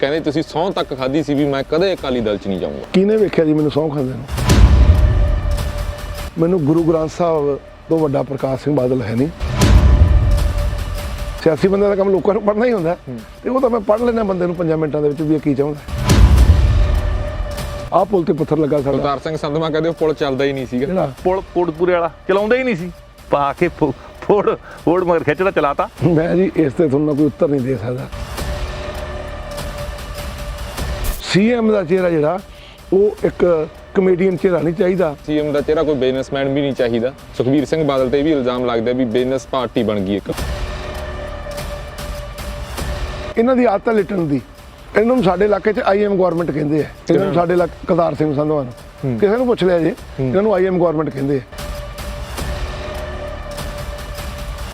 ਕਹਿੰਦੇ ਤੁਸੀਂ ਸਹੁੰ ਤੱਕ ਖਾਧੀ ਸੀ ਵੀ ਮੈਂ ਕਦੇ ਅਕਾਲੀ ਦਲ 'ਚ ਨਹੀਂ ਜਾਊਂਗਾ। ਕਿਹਨੇ ਵੇਖਿਆ ਜੀ ਮੈਨੂੰ ਸਹੁੰ ਖਾਂਦੇ ਨੂੰ? ਮੈਨੂੰ ਗੁਰੂ ਗ੍ਰੰਥ ਸਾਹਿਬ ਤੋਂ ਵੱਡਾ ਪ੍ਰਕਾਸ਼ ਸਿੰਘ ਬਾਦਲ ਹੈ ਨਹੀਂ। ਸਿਆਸੀ ਬੰਦੇ ਦਾ ਕੰਮ ਲੋਕਾਂ ਨੂੰ ਪੜ੍ਹਨਾ ਹੀ ਹੁੰਦਾ ਤੇ ਉਹ ਤਾਂ ਮੈਂ ਪੜ੍ਹ ਲੈਣਾ ਬੰਦੇ ਨੂੰ 5 ਮਿੰਟਾਂ ਦੇ ਵਿੱਚ ਵੀ ਇਹ ਕੀ ਚਾਹੁੰਦਾ। ਆਹ ਪੁਲ ਤੇ ਪੱਥਰ ਲੱਗਾ ਸਾਡਾ। ਕੁਲਤਾਰ ਸਿੰਘ ਸੰਧਵਾ ਕਹਿੰਦੇ ਉਹ ਪੁਲ ਚੱਲਦਾ ਹੀ ਨਹੀਂ ਸੀਗਾ। ਜਿਹੜਾ ਪੁਲ ਕੋਟਕਪੂਰੇ ਵਾਲਾ ਚਲਾਉਂਦਾ ਹੀ ਨਹੀਂ ਸੀ, ਪਾ ਕੇ ਫੋੜ ਮਗਰ ਖਿੱਚਦਾ ਚਲਾਤਾ। ਮੈਂ ਜੀ ਇਸ ਤੇ ਤੁਹਾਨੂੰ ਕੋਈ ਉੱਤਰ ਨਹੀਂ ਦੇ ਸਕਦਾ। ਸੀਐਮ ਦਾ ਚਿਹਰਾ ਜਿਹੜਾ ਉਹ ਇੱਕ ਕਮੇਡੀਅਨ ਚਿਹਰਾ ਨਹੀਂ ਚਾਹੀਦਾ। ਸੀਐਮ ਦਾ ਚਿਹਰਾ ਕੋਈ ਬਿਜ਼ਨਸਮੈਨ ਵੀ ਨਹੀਂ ਚਾਹੀਦਾ। ਸੁਖਬੀਰ ਸਿੰਘ ਬਾਦਲ ਤੇ ਵੀ ਇਲਜ਼ਾਮ ਲੱਗਦਾ ਵੀ ਬਿਜ਼ਨਸ ਪਾਰਟੀ ਬਣ ਗਈ ਇੱਕ। ਇਹਨਾਂ ਦੀ ਆਦਤ ਹੈ ਲਿਟਣ ਦੀ। ਇਹਨਾਂ ਨੂੰ ਸਾਡੇ ਇਲਾਕੇ 'ਚ ਆਈਐਮ ਗਵਰਨਮੈਂਟ ਕਹਿੰਦੇ ਆ। ਇਹਨਾਂ ਨੂੰ ਸਾਡੇ ਇਲਾਕੇ ਕੁਲਤਾਰ ਸਿੰਘ ਸੰਧਵਾ ਨੂੰ ਕਿਸੇ ਨੂੰ ਪੁੱਛ ਲਿਆ ਜੇ, ਇਹਨਾਂ ਨੂੰ ਆਈਐਮ ਗਵਰਨਮੈਂਟ ਕਹਿੰਦੇ ਆ।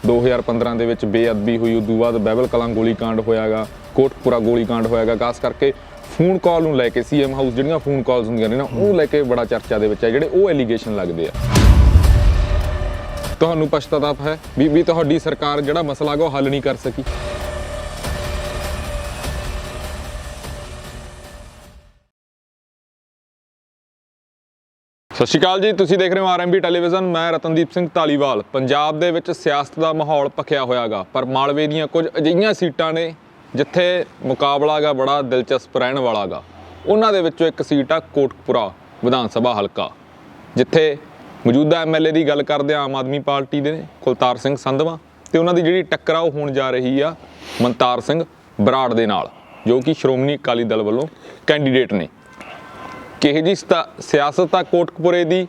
2015 ਦੇ ਵਿੱਚ ਬੇਅਦਬੀ ਹੋਈ, ਉਦੋਂ ਬਾਅਦ ਬਾਈਬਲ ਕਲਾਂ ਗੋਲੀकांड ਹੋਇਆਗਾ, ਕੋਟਕਪੂਰਾ ਗੋਲੀकांड ਹੋਇਆਗਾ। ਖਾਸ ਕਰਕੇ ਫੋਨ ਕਾਲ ਨੂੰ ਲੈ ਕੇ ਸੀਐਮ ਹਾਊਸ ਜਿਹੜੀਆਂ ਫੋਨ ਕਾਲਸ ਹੁੰਦੀਆਂ ਨੇ ਨਾ ਉਹ ਲੈ ਕੇ ਬੜਾ ਚਰਚਾ ਦੇ ਵਿੱਚ ਹੈ, ਜਿਹੜੇ ਉਹ ਐਲੀਗੇਸ਼ਨ ਲੱਗਦੇ ਆ। ਤੁਹਾਨੂੰ ਪਛਤਾਵਾ ਹੈ ਵੀ ਤੁਹਾਡੀ ਸਰਕਾਰ ਜਿਹੜਾ ਮਸਲਾ ਹੈਗਾ ਉਹ ਹੱਲ ਨਹੀਂ ਕਰ ਸਕੀ? ਸਤਿ ਸ਼੍ਰੀ ਅਕਾਲ ਜੀ, ਤੁਸੀਂ ਦੇਖ ਰਹੇ ਹੋ ਆਰਐਮਬੀ ਟੈਲੀਵਿਜ਼ਨ। ਮੈਂ ਰਤਨਦੀਪ ਸਿੰਘ ਧਾਲੀਵਾਲ। ਪੰਜਾਬ ਦੇ ਵਿੱਚ ਸਿਆਸਤ ਦਾ ਮਾਹੌਲ ਭਖਿਆ ਹੋਇਆਗਾ, ਪਰ ਮਾਲਵੇ ਦੀਆਂ ਕੁਝ ਅਜਿਹੀਆਂ ਸੀਟਾਂ ਨੇ ਜਿੱਥੇ ਮੁਕਾਬਲਾ ਗਾ ਬੜਾ ਦਿਲਚਸਪ ਰਹਿਣ ਵਾਲਾ ਗਾ। ਉਹਨਾਂ ਦੇ ਵਿੱਚੋਂ ਇੱਕ ਸੀਟ ਆ ਕੋਟਕਪੂਰਾ ਵਿਧਾਨ ਸਭਾ ਹਲਕਾ, ਜਿੱਥੇ ਮੌਜੂਦਾ ਐਮਐਲਏ ਦੀ ਗੱਲ ਕਰਦੇ ਆ ਆਮ ਆਦਮੀ ਪਾਰਟੀ ਦੇ ਕੁਲਤਾਰ ਸਿੰਘ ਸੰਧਵਾ, ਤੇ ਉਹਨਾਂ ਦੀ ਜਿਹੜੀ ਟੱਕਰ ਆ ਉਹ ਹੋਣ ਜਾ ਰਹੀ ਆ ਮਨਤਾਰ ਸਿੰਘ ਬਰਾੜ ਦੇ ਨਾਲ, ਜੋ ਕਿ ਸ਼੍ਰੋਮਣੀ ਅਕਾਲੀ ਦਲ ਵੱਲੋਂ ਕੈਂਡੀਡੇਟ ਨੇ। ਕਿਹੋ ਜਿਹੀ ਸਿਆਸਤ ਆ ਕੋਟਕਪੂਰੇ ਦੀ,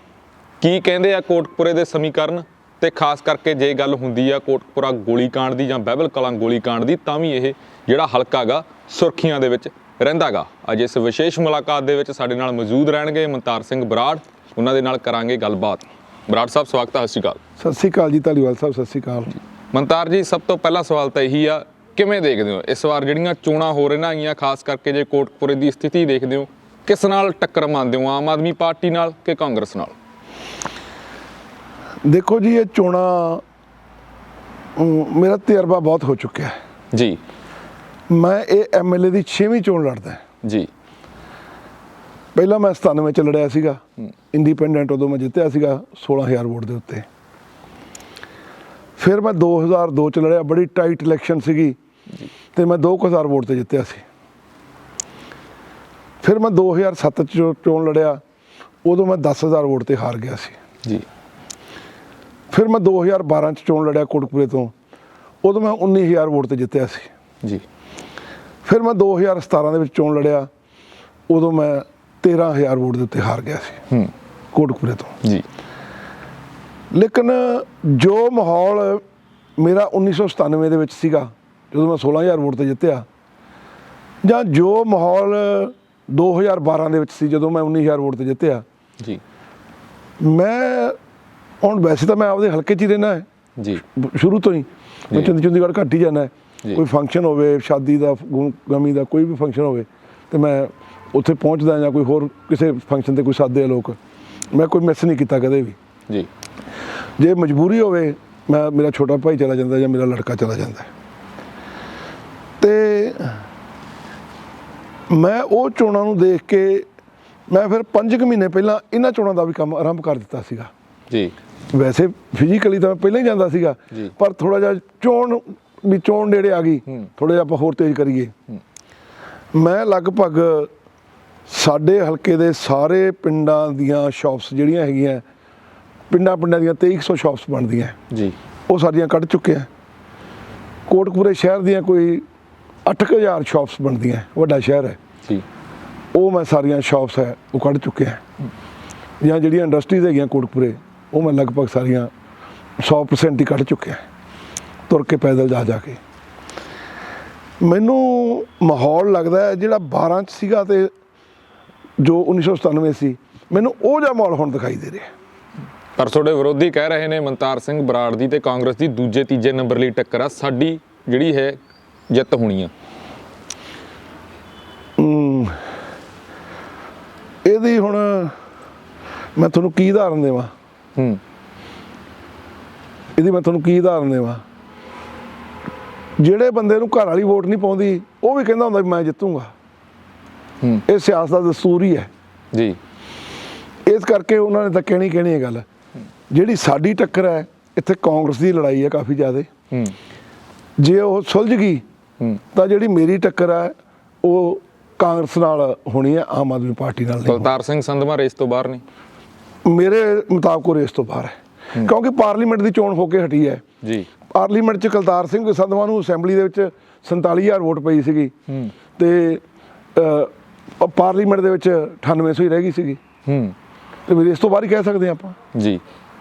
ਕੀ ਕਹਿੰਦੇ ਆ ਕੋਟਕਪੂਰੇ ਦੇ ਸਮੀਕਰਨ, ਤੇ ਖਾਸ ਕਰਕੇ ਜੇ ਗੱਲ ਹੁੰਦੀ ਆ ਕੋਟਕਪੂਰਾ ਗੋਲੀकांड ਦੀ ਜਾਂ ਬਾਈਬਲ ਕਲਾਂ ਗੋਲੀकांड ਦੀ, ਤਾਂ ਵੀ ਇਹ ਜਿਹੜਾ ਹਲਕਾ ਗਾ ਸੁਰਖੀਆਂ ਦੇ ਵਿੱਚ ਰਹਿੰਦਾ ਗਾ। ਅੱਜ ਇਸ ਵਿਸ਼ੇਸ਼ ਮੁਲਾਕਾਤ ਦੇ ਵਿੱਚ ਸਾਡੇ ਨਾਲ ਮੌਜੂਦ ਰਹਿਣਗੇ ਮਨਤਾਰ ਸਿੰਘ ਬਰਾੜ। ਉਹਨਾਂ ਦੇ ਨਾਲ ਕਰਾਂਗੇ ਗੱਲਬਾਤ। ਬਰਾੜ ਸਾਹਿਬ ਸਵਾਗਤ ਹੈ। ਸਤਿ ਸ਼੍ਰੀ ਅਕਾਲ। ਸਤਿ ਸ਼੍ਰੀ ਅਕਾਲ ਜੀ ਧਾਲੀਵਾਲ ਸਾਹਿਬ, ਸਤਿ ਸ਼੍ਰੀ ਅਕਾਲ। ਮਨਤਾਰ ਜੀ, ਸਭ ਤੋਂ ਪਹਿਲਾ ਸਵਾਲ ਤਾਂ ਇਹੀ ਆ, ਕਿਵੇਂ ਦੇਖਦੇ ਹੋ ਇਸ ਵਾਰ ਜਿਹੜੀਆਂ ਚੋਣਾਂ ਹੋ ਰਹੀਆਂ ਹੈਗੀਆਂ, ਖਾਸ ਕਰਕੇ ਜੇ ਕੋਟਕਪੂਰੇ ਦੀ ਸਥਿਤੀ ਦੇਖਦੇ ਹੋ, ਕਿਸ ਨਾਲ ਟੱਕਰ ਮੰਨਦੇ ਹੋ, ਆਮ ਆਦਮੀ ਪਾਰਟੀ ਨਾਲ ਕਿ ਕਾਂਗਰਸ ਨਾਲ? ਦੇਖੋ ਜੀ, ਇਹ ਚੋਣਾਂ ਮੇਰਾ ਤਜਰਬਾ ਬਹੁਤ ਹੋ ਚੁੱਕਿਆ ਹੈ ਜੀ। ਮੈਂ ਇਹ ਐਮਐਲਏ ਦੀ 6ਵੀਂ ਚੋਣ ਲੜਦਾ ਜੀ। ਪਹਿਲਾਂ ਮੈਂ 97 ਚ ਲੜਿਆ ਸੀਗਾ ਇੰਡੀਪੈਂਡੈਂਟ, ਉਦੋਂ ਮੈਂ ਜਿੱਤਿਆ ਸੀਗਾ 16000 ਵੋਟ ਦੇ ਉੱਤੇ। ਫਿਰ ਮੈਂ 2002 ਚ ਲੜਿਆ, ਬੜੀ ਟਾਈਟ ਇਲੈਕਸ਼ਨ ਸੀਗੀ ਤੇ ਮੈਂ 2000 ਵੋਟ ਤੇ ਜਿੱਤਿਆ ਸੀ। ਫਿਰ ਮੈਂ 2007 ਚ ਚੋਣ ਲੜਿਆ, ਉਦੋਂ ਮੈਂ 10000 ਵੋਟ ਤੇ ਹਾਰ ਗਿਆ ਸੀ ਜੀ। ਫਿਰ ਮੈਂ 2012 ਚ ਚੋਣ ਲੜਿਆ ਕੋਟਕਪੂਰੇ ਤੋਂ, ਉਦੋਂ ਮੈਂ 19000 ਵੋਟ ਤੇ ਜਿੱਤਿਆ ਸੀ ਜੀ। ਫਿਰ ਮੈਂ 2017 ਦੇ ਵਿੱਚ ਚੋਣ ਲੜਿਆ, ਉਦੋਂ ਮੈਂ 13000 ਵੋਟ ਦੇ ਉੱਤੇ ਹਾਰ ਗਿਆ ਸੀ ਕੋਟਕਪੂਰੇ ਤੋਂ ਜੀ। ਲੇਕਿਨ ਜੋ ਮਾਹੌਲ ਮੇਰਾ 1997 ਦੇ ਵਿੱਚ ਸੀਗਾ ਜਦੋਂ ਮੈਂ 16000 ਵੋਟ ਤੇ ਜਿੱਤਿਆ, ਜਾਂ ਜੋ ਮਾਹੌਲ 2012 ਦੇ ਵਿੱਚ ਸੀ ਜਦੋਂ ਮੈਂ 19000 ਵੋਟ ਤੇ ਜਿੱਤਿਆ ਜੀ, ਮੈਂ ਹੁਣ ਵੈਸੇ ਤਾਂ ਮੈਂ ਆਪਦੇ ਹਲਕੇ 'ਚ ਹੀ ਰਹਿਣਾ ਹੈ ਜੀ, ਸ਼ੁਰੂ ਤੋਂ ਹੀ। ਮੈਂ ਚੰਡੀਗੜ੍ਹ ਘੱਟ ਹੀ ਜਾਂਦਾ, ਕੋਈ ਫੰਕਸ਼ਨ ਹੋਵੇ, ਸ਼ਾਦੀ ਦਾ, ਗਮੀ ਦਾ, ਕੋਈ ਵੀ ਫੰਕਸ਼ਨ ਹੋਵੇ ਤੇ ਮੈਂ ਉੱਥੇ ਪਹੁੰਚਦਾ, ਜਾਂ ਕੋਈ ਹੋਰ ਕਿਸੇ ਫੰਕਸ਼ਨ ਤੇ ਕੋਈ ਸਾਦੇ ਆ ਲੋਕ, ਮੈਂ ਕੋਈ ਮਿਸ ਨਹੀਂ ਕੀਤਾ ਕਦੇ ਵੀ ਜੀ। ਜੇ ਮਜਬੂਰੀ ਹੋਵੇ ਮੇਰਾ ਛੋਟਾ ਭਾਈ ਚਲਾ ਜਾਂਦਾ ਜਾਂ ਮੇਰਾ ਲੜਕਾ ਚਲਾ ਜਾਂਦਾ। ਤੇ ਮੈਂ ਉਹ ਚੋਣਾਂ ਨੂੰ ਦੇਖ ਕੇ ਮੈਂ ਫਿਰ 5 ਮਹੀਨੇ ਪਹਿਲਾਂ ਇਹਨਾਂ ਚੋਣਾਂ ਦਾ ਵੀ ਕੰਮ ਆਰੰਭ ਕਰ ਦਿੱਤਾ ਸੀਗਾ ਜੀ। ਵੈਸੇ ਫਿਜ਼ੀਕਲੀ ਤਾਂ ਮੈਂ ਪਹਿਲਾਂ ਹੀ ਜਾਂਦਾ ਸੀਗਾ, ਪਰ ਥੋੜਾ ਜਿਹਾ ਚੋਣ ਨੇੜੇ ਆ ਗਈ, ਥੋੜਾ ਜਿਹਾ ਆਪਾਂ ਹੋਰ ਤੇਜ਼ ਕਰੀਏ। ਮੈਂ ਲਗਭਗ ਸਾਡੇ ਹਲਕੇ ਦੇ ਸਾਰੇ ਪਿੰਡਾਂ ਦੀਆਂ ਸ਼ਾਪਸ ਜਿਹੜੀਆਂ ਹੈਗੀਆਂ, ਪਿੰਡਾਂ ਦੀਆਂ 2300 ਸ਼ਾਪਸ ਬਣਦੀਆਂ ਜੀ, ਉਹ ਸਾਰੀਆਂ ਕੱਢ ਚੁੱਕੇ ਆ। ਕੋਟਕਪੂਰੇ ਸ਼ਹਿਰ ਦੀਆਂ ਕੋਈ 8000 ਸ਼ਾਪਸ ਬਣਦੀਆਂ, ਵੱਡਾ ਸ਼ਹਿਰ ਹੈ ਜੀ, ਉਹ ਮੈਂ ਸਾਰੀਆਂ ਸ਼ਾਪਸ ਹੈ ਉਹ ਕੱਢ ਚੁੱਕਿਆ। ਜਾਂ ਜਿਹੜੀਆਂ ਇੰਡਸਟਰੀਜ਼ ਹੈਗੀਆਂ ਕੋਟਕਪੂਰੇ, ਉਹ ਮੈਂ ਲਗਭਗ ਸਾਰੀਆਂ 100% ਹੀ ਕੱਢ ਚੁੱਕਿਆ, ਤੁਰ ਕੇ ਪੈਦਲ ਜਾ ਕੇ। ਮੈਨੂੰ ਮਾਹੌਲ ਲੱਗਦਾ ਹੈ ਜਿਹੜਾ 12 ਚ ਸੀਗਾ ਤੇ ਜੋ 1997 ਸੀ, ਮੈਨੂੰ ਉਹ ਜਿਹਾ ਮਾਹੌਲ ਹੁਣ ਦਿਖਾਈ ਦੇ ਰਿਹਾ। ਪਰ ਤੁਹਾਡੇ ਵਿਰੋਧੀ ਕਹਿ ਰਹੇ ਨੇ ਮਨਤਾਰ ਸਿੰਘ ਬਰਾੜ ਦੀ ਤੇ ਕਾਂਗਰਸ ਦੀ ਦੂਜੇ ਤੀਜੇ ਨੰਬਰ ਲਈ ਟੱਕਰ ਆ, ਸਾਡੀ ਜਿਹੜੀ ਹੈ ਜਿੱਤ ਹੋਣੀ ਆ। ਇਹਦੀ ਹੁਣ ਮੈਂ ਤੁਹਾਨੂੰ ਕੀ ਉਦਾਹਰਨ ਦੇਵਾਂ? ਜਿਹੜੇ ਬੰਦੇ ਨੂੰ ਘਰ ਵਾਲੀ ਵੋਟ ਨਹੀਂ ਪਾਉਂਦੀ, ਉਹ ਵੀ ਕਹਿੰਦਾ ਹੁੰਦਾ ਵੀ ਮੈਂ ਜਿੱਤੂੰਗਾ। ਇਹ ਸਿਆਸਤ ਦਾ ਦਸਤੂਰ ਹੀ ਹੈ ਜੀ। ਇਸ ਕਰਕੇ ਉਹਨਾਂ ਨੇ ਤਾਂ ਕਹਿਣੀ ਇਹ ਗੱਲ। ਜਿਹੜੀ ਸਾਡੀ ਟੱਕਰ ਹੈ ਇੱਥੇ ਕਾਂਗਰਸ ਦੀ ਲੜਾਈ ਹੈ ਕਾਫੀ ਜ਼ਿਆਦਾ। ਜੇ ਉਹ ਸੁਲਝ ਗਈ ਤਾਂ ਜਿਹੜੀ ਮੇਰੀ ਟੱਕਰ ਹੈ ਉਹ ਕਾਂਗਰਸ ਨਾਲ ਹੋਣੀ ਹੈ, ਆਮ ਆਦਮੀ ਪਾਰਟੀ ਨਾਲ ਨਹੀਂ। ਬਲਤਾਰ ਸਿੰਘ ਸੰਧਵਾ ਰੇਸ ਤੋਂ ਬਾਹਰ ਨੇ? ਮੇਰੇ ਮੁਤਾਬਕ ਉਹ ਰੇਸ ਤੋਂ ਬਾਹਰ ਹੈ, ਕਿਉਂਕਿ ਪਾਰਲੀਮੈਂਟ ਦੀ ਚੋਣ ਹੋ ਕੇ ਹਟੀ ਹੈ ਜੀ। ਪਾਰਲੀਮੈਂਟ 'ਚ ਕੁਲਤਾਰ ਸਿੰਘ ਸੰਧਵਾ ਨੂੰ ਅਸੈਂਬਲੀ ਦੇ ਵਿੱਚ 47,000 ਵੋਟ ਪਈ ਸੀਗੀ ਤੇ ਪਾਰਲੀਮੈਂਟ ਦੇ ਵਿੱਚ 9800 ਹੀ ਰਹਿ ਗਈ ਸੀਗੀ ਤੇ ਫਿਰ ਇਸ ਤੋਂ ਬਾਅਦ ਹੀ ਕਹਿ ਸਕਦੇ ਆਪਾਂ ਜੀ।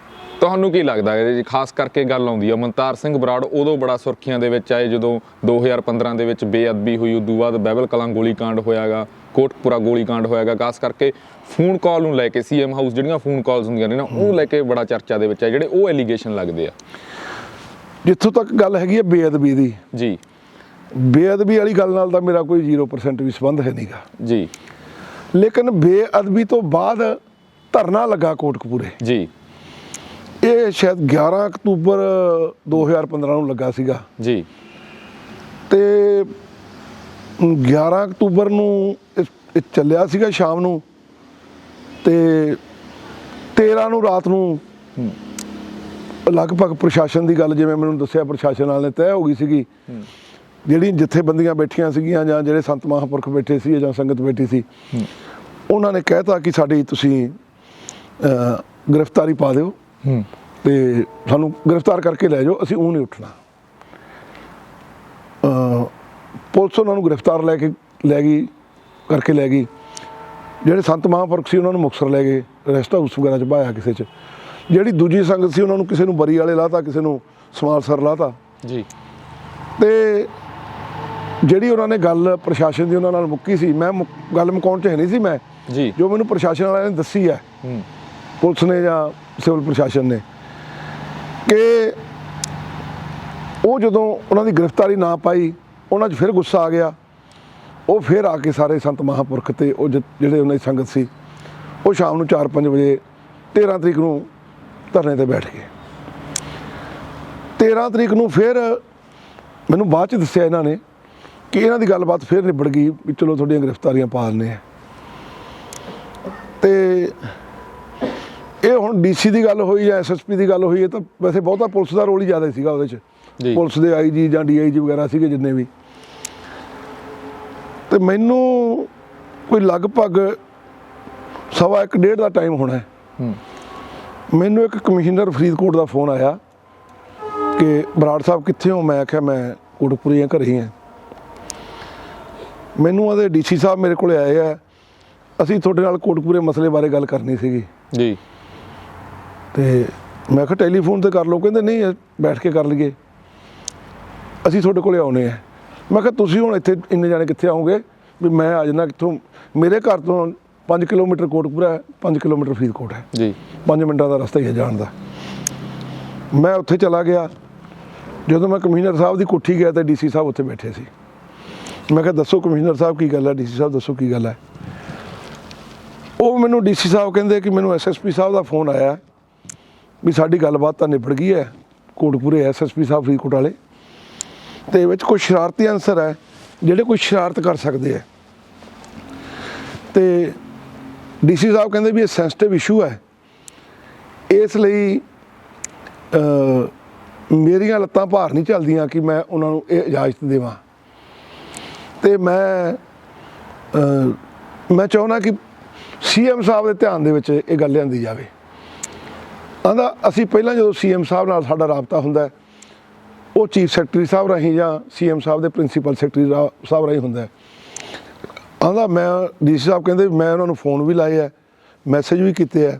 ਤੁਹਾਨੂੰ ਕੀ ਲੱਗਦਾ ਹੈ ਜੀ, ਖਾਸ ਕਰਕੇ ਗੱਲ ਆਉਂਦੀ ਆ ਮਨਤਾਰ ਸਿੰਘ ਬਰਾੜ ਉਦੋਂ ਬੜਾ ਸੁਰਖੀਆਂ ਦੇ ਵਿੱਚ ਆਏ ਜਦੋਂ 2015 ਦੇ ਵਿੱਚ ਬੇਅਦਬੀ ਹੋਈ, ਉਦੋਂ ਬਾਅਦ ਬਾਈਬਲ ਕਲਾਂ ਗੋਲੀकांड ਹੋਇਆਗਾ, ਕੋਟਪੁਰਾ ਗੋਲੀकांड ਹੋਇਆਗਾ। ਖਾਸ ਕਰਕੇ ਫੋਨ ਕਾਲ ਨੂੰ ਲੈ ਕੇ ਸੀਐਮ ਹਾਊਸ ਜਿਹੜੀਆਂ ਫੋਨ ਕਾਲਸ ਹੁੰਦੀਆਂ ਨੇ ਨਾ ਉਹ ਲੈ ਕੇ ਬੜਾ ਚਰਚਾ ਦੇ ਵਿੱਚ ਹੈ, ਜਿਹੜੇ ਉਹ ਐਲੀਗੇਸ਼ਨ ਲੱਗਦੇ ਆ। ਜਿੱਥੋਂ ਤੱਕ ਗੱਲ ਹੈਗੀ ਹੈ ਬੇਅਦਬੀ ਦੀ ਜੀ, ਬੇਅਦਬੀ ਵਾਲੀ ਗੱਲ ਨਾਲ ਤਾਂ ਮੇਰਾ ਕੋਈ 0% ਵੀ ਸੰਬੰਧ ਹੈ ਨਹੀਂਗਾ ਜੀ। ਲੇਕਿਨ ਬੇਅਦਬੀ ਤੋਂ ਬਾਅਦ ਧਰਨਾ ਲੱਗਾ ਕੋਟਕਪੂਰੇ ਜੀ, ਇਹ ਸ਼ਾਇਦ 11 ਅਕਤੂਬਰ 2015 ਨੂੰ ਲੱਗਾ ਸੀਗਾ ਜੀ। ਤੇ 11 ਅਕਤੂਬਰ ਨੂੰ ਇਹ ਚੱਲਿਆ ਸੀਗਾ ਸ਼ਾਮ ਨੂੰ ਤੇ 13 ਨੂੰ ਰਾਤ ਨੂੰ ਲਗਭਗ ਪ੍ਰਸ਼ਾਸਨ ਦੀ ਗੱਲ, ਜਿਵੇਂ ਮੈਨੂੰ ਦੱਸਿਆ ਪ੍ਰਸ਼ਾਸਨ ਵਾਲੇ ਨੇ ਤੈਅ ਹੋ ਗਈ ਸੀਗੀ। ਜਿਹੜੀ ਜਥੇਬੰਦੀਆਂ ਬੈਠੀਆਂ ਸੀਗੀਆਂ ਜਾਂ ਜਿਹੜੇ ਸੰਤ ਮਹਾਂਪੁਰਖ ਬੈਠੇ ਸੀ ਜਾਂ ਸੰਗਤ ਬੈਠੀ ਸੀ, ਉਹਨਾਂ ਨੇ ਕਹਿਤਾ ਕਿ ਸਾਡੀ ਤੁਸੀਂ ਗ੍ਰਿਫਤਾਰੀ ਪਾ ਦਿਓ ਤੇ ਸਾਨੂੰ ਗ੍ਰਿਫਤਾਰ ਕਰਕੇ ਲੈ ਜਾਓ, ਅਸੀਂ ਉਹ ਨਹੀਂ ਉੱਠਣਾ। ਪੁਲਿਸ ਉਹਨਾਂ ਨੂੰ ਗ੍ਰਿਫਤਾਰ ਲੈ ਗਈ ਕਰਕੇ ਲੈ ਗਈ। ਜਿਹੜੇ ਸੰਤ ਮਹਾਂਪੁਰਖ ਸੀ ਉਹਨਾਂ ਨੂੰ ਮੁਕਤਸਰ ਲੈ ਗਏ, ਰੈਸਟ ਹਾਊਸ ਵਗੈਰਾ 'ਚ ਬਾਇਆ ਕਿਸੇ 'ਚ। ਜਿਹੜੀ ਦੂਜੀ ਸੰਗਤ ਸੀ ਉਹਨਾਂ ਨੂੰ ਕਿਸੇ ਨੂੰ ਬਰੀ ਵਾਲੇ ਲਾਤਾ, ਕਿਸੇ ਨੂੰ ਸਮਾਲਸਰ ਲਾਤਾ ਜੀ। ਤੇ ਜਿਹੜੀ ਉਹਨਾਂ ਨੇ ਗੱਲ ਪ੍ਰਸ਼ਾਸਨ ਦੀ ਉਹਨਾਂ ਨਾਲ ਮੁੱਕੀ ਸੀ, ਮੈਂ ਗੱਲ ਮੁਕਾਉਣ 'ਚ ਹੈ ਨਹੀਂ ਸੀ ਮੈਂ ਜੀ। ਜੋ ਮੈਨੂੰ ਪ੍ਰਸ਼ਾਸਨ ਵਾਲਿਆਂ ਨੇ ਦੱਸੀ ਹੈ, ਪੁਲਿਸ ਨੇ ਜਾਂ ਸਿਵਲ ਪ੍ਰਸ਼ਾਸਨ ਨੇ, ਕਿ ਉਹ ਜਦੋਂ ਉਹਨਾਂ ਦੀ ਗ੍ਰਿਫਤਾਰੀ ਨਾ ਪਾਈ ਉਹਨਾਂ 'ਚ ਫਿਰ ਗੁੱਸਾ ਆ ਗਿਆ। ਉਹ ਫਿਰ ਆ ਕੇ ਸਾਰੇ ਸੰਤ ਮਹਾਂਪੁਰਖ ਤੇ ਉਹ ਜਿਹੜੇ ਉਹਨਾਂ ਦੀ ਸੰਗਤ ਸੀ ਉਹ ਸ਼ਾਮ ਨੂੰ 4-5 ਵਜੇ 13 ਤਰੀਕ ਨੂੰ ਧਰਨੇ ਤੇ ਬੈਠ ਗਏ। 13 ਤਰੀਕ ਨੂੰ ਫਿਰ ਮੈਨੂੰ ਬਾਅਦ 'ਚ ਦੱਸਿਆ ਇਹਨਾਂ ਨੇ ਕਿ ਇਹਨਾਂ ਦੀ ਗੱਲਬਾਤ ਫਿਰ ਨਿਬੜ ਗਈ ਵੀ ਚਲੋ ਤੁਹਾਡੀਆਂ ਗ੍ਰਿਫਤਾਰੀਆਂ ਪਾ ਦਿੰਦੇ ਆ। ਤੇ ਇਹ ਹੁਣ ਡੀਸੀ ਦੀ ਗੱਲ ਹੋਈ ਜਾਂ ਐਸਐਸਪੀ ਦੀ ਗੱਲ ਹੋਈ, ਇਹ ਤਾਂ ਵੈਸੇ ਬਹੁਤਾ ਪੁਲਿਸ ਦਾ ਰੋਲ ਹੀ ਜ਼ਿਆਦਾ ਸੀਗਾ ਉਹਦੇ 'ਚ। ਪੁਲਿਸ ਦੇ ਆਈਜੀ ਜਾਂ ਡੀਆਈਜੀ ਵਗੈਰਾ ਸੀਗੇ ਜਿੰਨੇ ਵੀ। ਤੇ ਮੈਨੂੰ ਕੋਈ ਲਗਭਗ 1:15 ਦਾ ਟਾਈਮ ਹੋਣਾ, ਮੈਨੂੰ ਇੱਕ ਕਮਿਸ਼ਨਰ ਫਰੀਦਕੋਟ ਦਾ ਫੋਨ ਆਇਆ ਕਿ ਬਰਾੜ ਸਾਹਿਬ ਕਿੱਥੇ ਹੋ? ਮੈਂ ਆਖਿਆ ਮੈਂ ਕੋਟਕਪੂਰੇ ਘਰੇ ਹੀ ਹਾਂ। ਮੈਨੂੰ ਉਹਦੇ ਡੀਸੀ ਸਾਹਿਬ ਮੇਰੇ ਕੋਲ ਆਏ ਆ, ਅਸੀਂ ਤੁਹਾਡੇ ਨਾਲ ਕੋਟਕਪੂਰੇ ਮਸਲੇ ਬਾਰੇ ਗੱਲ ਕਰਨੀ ਸੀਗੀ ਜੀ। ਤੇ ਮੈਂ ਕਿਹਾ ਟੈਲੀਫੋਨ ਤੇ ਕਰ ਲਓ। ਕਹਿੰਦੇ ਨਹੀਂ ਬੈਠ ਕੇ ਕਰ ਲਈਏ, ਅਸੀਂ ਤੁਹਾਡੇ ਕੋਲ ਆਉਣੇ ਆ। ਮੈਂ ਕਿਹਾ ਤੁਸੀਂ ਹੁਣ ਇੱਥੇ ਇੰਨੇ ਜਾਣੇ ਕਿੱਥੇ ਆਓਗੇ ਵੀ ਮੈਂ ਆ ਜਾਣਾ ਕਿੱਥੋਂ? ਮੇਰੇ ਘਰ ਤੋਂ 5 ਕਿਲੋਮੀਟਰ ਕੋਟਕਪੂਰਾ ਹੈ, 5 ਕਿਲੋਮੀਟਰ ਫਰੀਦਕੋਟ ਹੈ ਜੀ, 5 ਮਿੰਟਾਂ ਦਾ ਰਸਤਾ ਹੀ ਹੈ ਜਾਣ ਦਾ। ਮੈਂ ਉੱਥੇ ਚਲਾ ਗਿਆ। ਜਦੋਂ ਮੈਂ ਕਮਿਸ਼ਨਰ ਸਾਹਿਬ ਦੀ ਕੋਠੀ ਗਿਆ ਤਾਂ ਡੀਸੀ ਸਾਹਿਬ ਉੱਥੇ ਬੈਠੇ ਸੀ। ਮੈਂ ਕਿਹਾ ਦੱਸੋ ਕਮਿਸ਼ਨਰ ਸਾਹਿਬ ਕੀ ਗੱਲ ਹੈ? ਡੀਸੀ ਸਾਹਿਬ ਦੱਸੋ ਕੀ ਗੱਲ ਹੈ? ਉਹ ਮੈਨੂੰ ਡੀਸੀ ਸਾਹਿਬ ਕਹਿੰਦੇ ਕਿ ਮੈਨੂੰ ਐਸਐਸਪੀ ਸਾਹਿਬ ਦਾ ਫੋਨ ਆਇਆ ਵੀ ਸਾਡੀ ਗੱਲਬਾਤ ਤਾਂ ਨਿਬੜ ਗਈ ਹੈ ਕੋਟਕਪੂਰੇ ਐਸਐਸਪੀ ਸਾਹਿਬ ਫਰੀਦਕੋਟ ਵਾਲੇ, ਤੇ ਵਿੱਚ ਕੁਝ ਸ਼ਰਾਰਤੀ ਅਨਸਰ ਹੈ ਜਿਹੜੇ ਕੋਈ ਸ਼ਰਾਰਤ ਕਰ ਸਕਦੇ ਹੈ। ਤੇ ਡੀਸੀ ਸਾਹਿਬ ਕਹਿੰਦੇ ਵੀ ਇਹ ਸੈਂਸਿਟਿਵ ਇਸ਼ੂ ਹੈ, ਇਸ ਲਈ ਮੇਰੀਆਂ ਲੱਤਾਂ ਭਾਰ ਨਹੀਂ ਚੱਲਦੀਆਂ ਕਿ ਮੈਂ ਉਹਨਾਂ ਨੂੰ ਇਹ ਇਜਾਜ਼ਤ ਦੇਵਾਂ। ਤੇ ਮੈਂ ਚਾਹੁੰਦਾ ਕਿ ਸੀਐਮ ਸਾਹਿਬ ਦੇ ਧਿਆਨ ਦੇ ਵਿੱਚ ਇਹ ਗੱਲ ਲਿਆਂਦੀ ਜਾਵੇ। ਆਂਦਾ ਅਸੀਂ ਪਹਿਲਾਂ ਜਦੋਂ ਸੀਐਮ ਸਾਹਿਬ ਨਾਲ ਸਾਡਾ ਰਾਬਤਾ ਹੁੰਦਾ ਉਹ ਚੀਫ ਸੈਕਟਰੀ ਸਾਹਿਬ ਰਾਹੀਂ ਜਾਂ ਸੀਐਮ ਸਾਹਿਬ ਦੇ ਪ੍ਰਿੰਸੀਪਲ ਸੈਕਟਰੀ ਸਾਹਿਬ ਰਾਹੀਂ ਹੁੰਦਾ। ਆਂਦਾ ਮੈਂ ਡੀਸੀ ਸਾਹਿਬ ਕਹਿੰਦੇ ਮੈਂ ਉਹਨਾਂ ਨੂੰ ਫੋਨ ਵੀ ਲਾਏ ਹੈ, ਮੈਸੇਜ ਵੀ ਕੀਤੇ ਹੈ,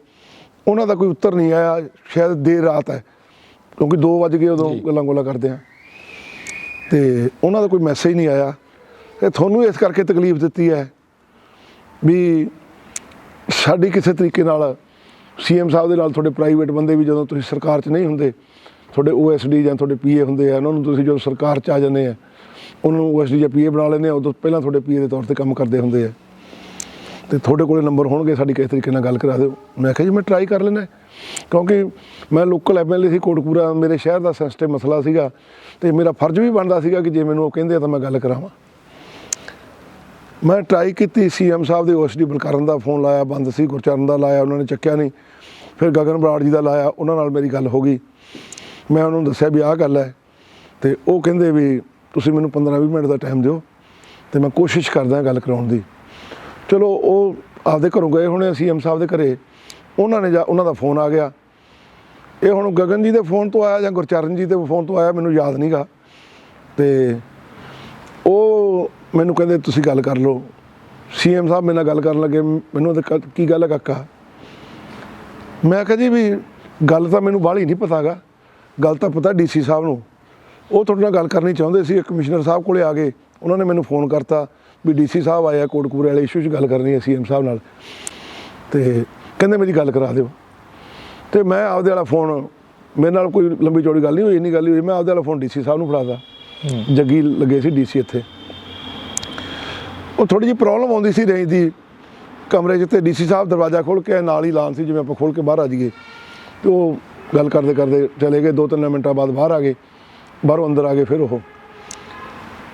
ਉਹਨਾਂ ਦਾ ਕੋਈ ਉੱਤਰ ਨਹੀਂ ਆਇਆ। ਸ਼ਾਇਦ ਦੇਰ ਰਾਤ ਹੈ ਕਿਉਂਕਿ 2 ਵਜ ਗਏ ਉਦੋਂ ਗੱਲਾਂ ਕਰਦੇ ਆ, ਤੇ ਉਹਨਾਂ ਦਾ ਕੋਈ ਮੈਸੇਜ ਨਹੀਂ ਆਇਆ। ਤੇ ਤੁਹਾਨੂੰ ਇਸ ਕਰਕੇ ਤਕਲੀਫ ਦਿੱਤੀ ਹੈ ਵੀ ਸਾਡੀ ਕਿਸੇ ਤਰੀਕੇ ਨਾਲ ਸੀਐਮ ਸਾਹਿਬ ਦੇ ਨਾਲ ਤੁਹਾਡੇ ਪ੍ਰਾਈਵੇਟ ਬੰਦੇ ਵੀ ਜਦੋਂ ਤੁਸੀਂ ਸਰਕਾਰ 'ਚ ਨਹੀਂ ਹੁੰਦੇ, ਤੁਹਾਡੇ ਓਐਸਡੀ ਜਾਂ ਤੁਹਾਡੇ ਪੀਏ ਹੁੰਦੇ ਆ, ਉਹਨਾਂ ਨੂੰ ਤੁਸੀਂ ਜਦੋਂ ਸਰਕਾਰ 'ਚ ਆ ਜਾਂਦੇ ਆ ਉਹਨਾਂ ਨੂੰ ਓਐਸਡੀ ਜਾਂ ਪੀਏ ਬਣਾ ਲੈਂਦੇ ਆ, ਉਦੋਂ ਪਹਿਲਾਂ ਤੁਹਾਡੇ ਪੀਏ ਦੇ ਤੌਰ 'ਤੇ ਕੰਮ ਕਰਦੇ ਹੁੰਦੇ ਆ, ਤੇ ਤੁਹਾਡੇ ਕੋਲ ਨੰਬਰ ਹੋਣਗੇ, ਸਾਡੀ ਕਿਸੇ ਤਰੀਕੇ ਨਾਲ ਗੱਲ ਕਰਾ ਦਿਓ। ਮੈਂ ਕਿਹਾ ਜੀ ਮੈਂ ਟਰਾਈ ਕਰ ਲੈਣਾ, ਕਿਉਂਕਿ ਮੈਂ ਲੋਕਲ ਐਮਐਲਏ ਸੀ ਕੋਟਕਪੂਰਾ, ਮੇਰੇ ਸ਼ਹਿਰ ਦਾ ਸੈਂਸਿਟਿਵ ਮਸਲਾ ਸੀਗਾ ਤੇ ਮੇਰਾ ਫਰਜ਼ ਵੀ ਬਣਦਾ ਸੀਗਾ ਕਿ ਜੇ ਮੈਨੂੰ ਉਹ ਕਹਿੰਦੇ ਆ ਤਾਂ ਮੈਂ ਗੱਲ ਕਰਾਵਾਂ। ਮੈਂ ਟਰਾਈ ਕੀਤੀ, ਸੀਐਮ ਸਾਹਿਬ ਦੇ ਓਐਸਡੀ ਬਲਕਰਨ ਦਾ ਫੋਨ ਲਾਇਆ, ਬੰਦ ਸੀ, ਗੁਰਚਰਨ ਦਾ ਲਾਇਆ, ਉਹਨਾਂ ਨੇ ਚੱਕਿਆ ਨਹੀਂ। ਫਿਰ ਗਗਨ ਬਰਾੜ ਜੀ ਦਾ ਲਾਇਆ, ਉਹਨਾਂ ਨਾਲ ਮੇਰੀ ਗੱਲ ਹੋ ਗਈ। ਮੈਂ ਉਹਨਾਂ ਨੂੰ ਦੱਸਿਆ ਵੀ ਆਹ ਗੱਲ ਹੈ, ਤੇ ਉਹ ਕਹਿੰਦੇ ਵੀ ਤੁਸੀਂ ਮੈਨੂੰ 15-20 ਮਿੰਟ ਦਾ ਟਾਈਮ ਦਿਓ ਤੇ ਮੈਂ ਕੋਸ਼ਿਸ਼ ਕਰਦਾ ਗੱਲ ਕਰਾਉਣ ਦੀ। ਚਲੋ ਉਹ ਆਪਦੇ ਘਰੋਂ ਗਏ ਹੋਣੇ ਸੀਐਮ ਸਾਹਿਬ ਦੇ ਘਰੇ, ਉਹਨਾਂ ਦਾ ਫੋਨ ਆ ਗਿਆ। ਇਹ ਹੁਣ ਗਗਨ ਜੀ ਦੇ ਫੋਨ ਤੋਂ ਆਇਆ ਜਾਂ ਗੁਰਚਰਨ ਜੀ ਦੇ ਫੋਨ ਤੋਂ ਆਇਆ ਮੈਨੂੰ ਯਾਦ ਨਹੀਂ ਗਾ, ਤੇ ਉਹ ਮੈਨੂੰ ਕਹਿੰਦੇ ਤੁਸੀਂ ਗੱਲ ਕਰ ਲਓ। ਸੀਐਮ ਸਾਹਿਬ ਮੇਰੇ ਨਾਲ ਗੱਲ ਕਰਨ ਲੱਗੇ, ਮੈਨੂੰ ਉਹਦੇ ਕੀ ਗੱਲ ਹੈ ਕਾਕਾ? ਮੈਂ ਕਿਹਾ ਜੀ ਵੀ ਗੱਲ ਤਾਂ ਮੈਨੂੰ ਬਾਹਲੀ ਨਹੀਂ ਪਤਾ ਗਾ, ਗੱਲ ਤਾਂ ਪਤਾ ਡੀਸੀ ਸਾਹਿਬ ਨੂੰ, ਉਹ ਤੁਹਾਡੇ ਨਾਲ ਗੱਲ ਕਰਨੀ ਚਾਹੁੰਦੇ ਸੀ। ਕਮਿਸ਼ਨਰ ਸਾਹਿਬ ਕੋਲੇ ਆ ਗਏ, ਉਹਨਾਂ ਨੇ ਮੈਨੂੰ ਫੋਨ ਕਰਤਾ ਵੀ ਡੀਸੀ ਸਾਹਿਬ ਆਏ ਆ, ਕੋਟਕਪੂਰੇ ਵਾਲੇ ਇਸ਼ੂ 'ਚ ਗੱਲ ਕਰਨੀ ਹੈ ਸੀਐਮ ਸਾਹਿਬ ਨਾਲ, ਤੇ ਕਹਿੰਦੇ ਮੇਰੀ ਗੱਲ ਕਰਾ ਦਿਓ। ਤੇ ਮੈਂ ਆਪਦੇ ਵਾਲਾ ਫੋਨ, ਮੇਰੇ ਨਾਲ ਕੋਈ ਲੰਬੀ ਚੌੜੀ ਗੱਲ ਨਹੀਂ ਹੋਈ, ਇੰਨੀ ਗੱਲ ਹੀ ਹੋਈ, ਮੈਂ ਆਪਦੇ ਵਾਲਾ ਫੋਨ ਡੀਸੀ ਸਾਹਿਬ ਨੂੰ ਫੜਾਤਾ। ਜੱਗੀ ਲੱਗੇ ਸੀ ਡੀਸੀ ਇੱਥੇ, ਉਹ ਥੋੜ੍ਹੀ ਜਿਹੀ ਪ੍ਰੋਬਲਮ ਆਉਂਦੀ ਸੀ ਰੇਂਜ ਦੀ ਕਮਰੇ 'ਚ, ਤੇ ਡੀਸੀ ਸਾਹਿਬ ਦਰਵਾਜ਼ਾ ਖੋਲ੍ਹ ਕੇ ਨਾਲ ਹੀ ਲਾਨ ਸੀ, ਜਿਵੇਂ ਆਪਾਂ ਖੋਲ੍ਹ ਕੇ ਬਾਹਰ ਆ ਜਾਈਏ, ਤੇ ਉਹ ਗੱਲ ਕਰਦੇ ਕਰਦੇ ਚਲੇ ਗਏ। 2-3 ਮਿੰਟਾਂ ਬਾਅਦ ਬਾਹਰ ਆ ਗਏ, ਬਾਹਰੋਂ ਅੰਦਰ ਆ ਗਏ। ਫਿਰ ਉਹ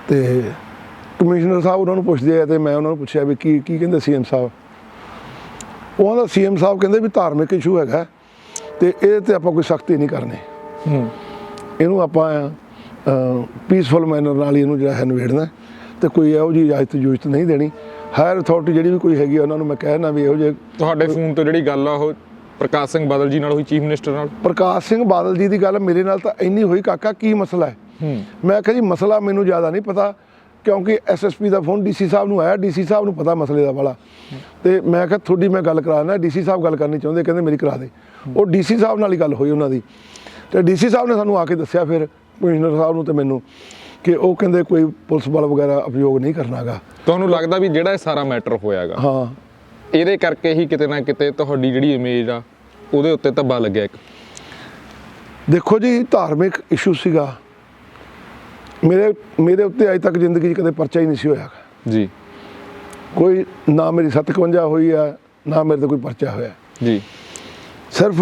ਤੇ ਕਮਿਸ਼ਨਰ ਸਾਹਿਬ ਉਹਨਾਂ ਨੂੰ ਪੁੱਛਦੇ ਆ, ਤੇ ਮੈਂ ਉਹਨਾਂ ਨੂੰ ਪੁੱਛਿਆ ਵੀ ਕੀ ਕਹਿੰਦੇ ਸੀਐਮ ਸਾਹਿਬ? ਉਹਨਾਂ ਦਾ ਸੀਐਮ ਸਾਹਿਬ ਕਹਿੰਦੇ ਵੀ ਧਾਰਮਿਕ ਇਸ਼ੂ ਹੈਗਾ, ਤੇ ਇਹਦੇ 'ਤੇ ਆਪਾਂ ਕੋਈ ਸਖਤੀ ਨਹੀਂ ਕਰਨੀ, ਇਹਨੂੰ ਆਪਾਂ ਪੀਸਫੁਲ ਮੈਨਰ ਨਾਲ ਹੀ ਇਹਨੂੰ ਜਿਹੜਾ ਹੈ ਨਿਬੇੜਨਾ, ਤੇ ਕੋਈ ਇਹੋ ਜਿਹੀ ਇਜਾਜ਼ਤ ਨਹੀਂ ਦੇਣੀ। ਹਾਇਰ ਅਥਾਰਟੀ ਜਿਹੜੀ ਵੀ ਕੋਈ ਹੈਗੀ ਉਹਨਾਂ ਨੂੰ ਮੈਂ ਕਹਿਣਾ ਵੀ ਇਹੋ ਜਿਹੇ। ਤੁਹਾਡੇ ਫੋਨ ਤੋਂ ਜਿਹੜੀ ਗੱਲ ਆ ਉਹ ਪ੍ਰਕਾਸ਼ ਸਿੰਘ ਬਾਦਲ ਜੀ ਨਾਲ ਹੋਈ, ਚੀਫ ਮਿਨਿਸਟਰ ਨਾਲ? ਪ੍ਰਕਾਸ਼ ਸਿੰਘ ਬਾਦਲ ਜੀ ਦੀ ਗੱਲ ਮੇਰੇ ਨਾਲ ਤਾਂ ਇੰਨੀ ਹੋਈ, ਕਾਕਾ ਕੀ ਮਸਲਾ ਹੈ? ਮੈਂ ਕਿਹਾ ਜੀ ਮਸਲਾ ਮੈਨੂੰ ਜ਼ਿਆਦਾ ਨਹੀਂ ਪਤਾ, ਕਿਉਂਕਿ ਐਸਐਸਪੀ ਦਾ ਫੋਨ ਡੀਸੀ ਸਾਹਿਬ ਨੂੰ ਆਇਆ, ਡੀਸੀ ਸਾਹਿਬ ਨੂੰ ਪਤਾ ਮਸਲੇ ਦਾ ਵਾਲਾ, ਤੇ ਮੈਂ ਕਿਹਾ ਤੁਹਾਡੀ ਮੈਂ ਗੱਲ ਕਰਾਉਣਾ, ਡੀਸੀ ਸਾਹਿਬ ਗੱਲ ਕਰਨੀ ਚਾਹੁੰਦੇ, ਕਹਿੰਦੇ ਮੇਰੀ ਕਰਾ ਦੇ। ਉਹ ਡੀਸੀ ਸਾਹਿਬ ਨਾਲ ਹੀ ਗੱਲ ਹੋਈ ਉਹਨਾਂ ਦੀ, ਤੇ ਡੀਸੀ ਸਾਹਿਬ ਨੇ ਸਾਨੂੰ ਆ ਕੇ ਦੱਸਿਆ ਫਿਰ ਕਮਿਸ਼ਨਰ ਸਾਹਿਬ ਨੂੰ ਤੇ ਮੈਨੂੰ, ਕਿ ਉਹ ਕਹਿੰਦੇ ਕੋਈ ਪੁਲਿਸ ਬਲ ਵਗੈਰਾ ਉਪਯੋਗ ਨਹੀਂ ਕਰਨਾ ਗਾ। ਤੁਹਾਨੂੰ ਲੱਗਦਾ ਵੀ ਜਿਹੜਾ ਇਹ ਸਾਰਾ ਮੈਟਰ ਹੋਇਆਗਾ, ਹਾਂ, ਇਹਦੇ ਕਰਕੇ ਹੀ ਕਿਤੇ ਨਾ ਕਿਤੇ ਤੁਹਾਡੀ ਜਿਹੜੀ ਇਮੇਜ ਆ ਉਹਦੇ ਉੱਤੇ ਧੱਬਾ ਲੱਗਿਆ? ਇੱਕ ਦੇਖੋ ਜੀ, ਧਾਰਮਿਕ ਇਸ਼ੂ ਸੀਗਾ, ਮੇਰੇ ਉੱਤੇ ਅਜੇ ਤੱਕ ਜ਼ਿੰਦਗੀ 'ਚ ਕਦੇ ਪਰਚਾ ਹੀ ਨਹੀਂ ਸੀ ਹੋਇਆ ਜੀ, ਕੋਈ ਨਾ ਮੇਰੀ 57 ਹੋਈ ਆ, ਨਾ ਮੇਰੇ ਤੇ ਕੋਈ ਪਰਚਾ ਹੋਇਆ ਜੀ। ਸਿਰਫ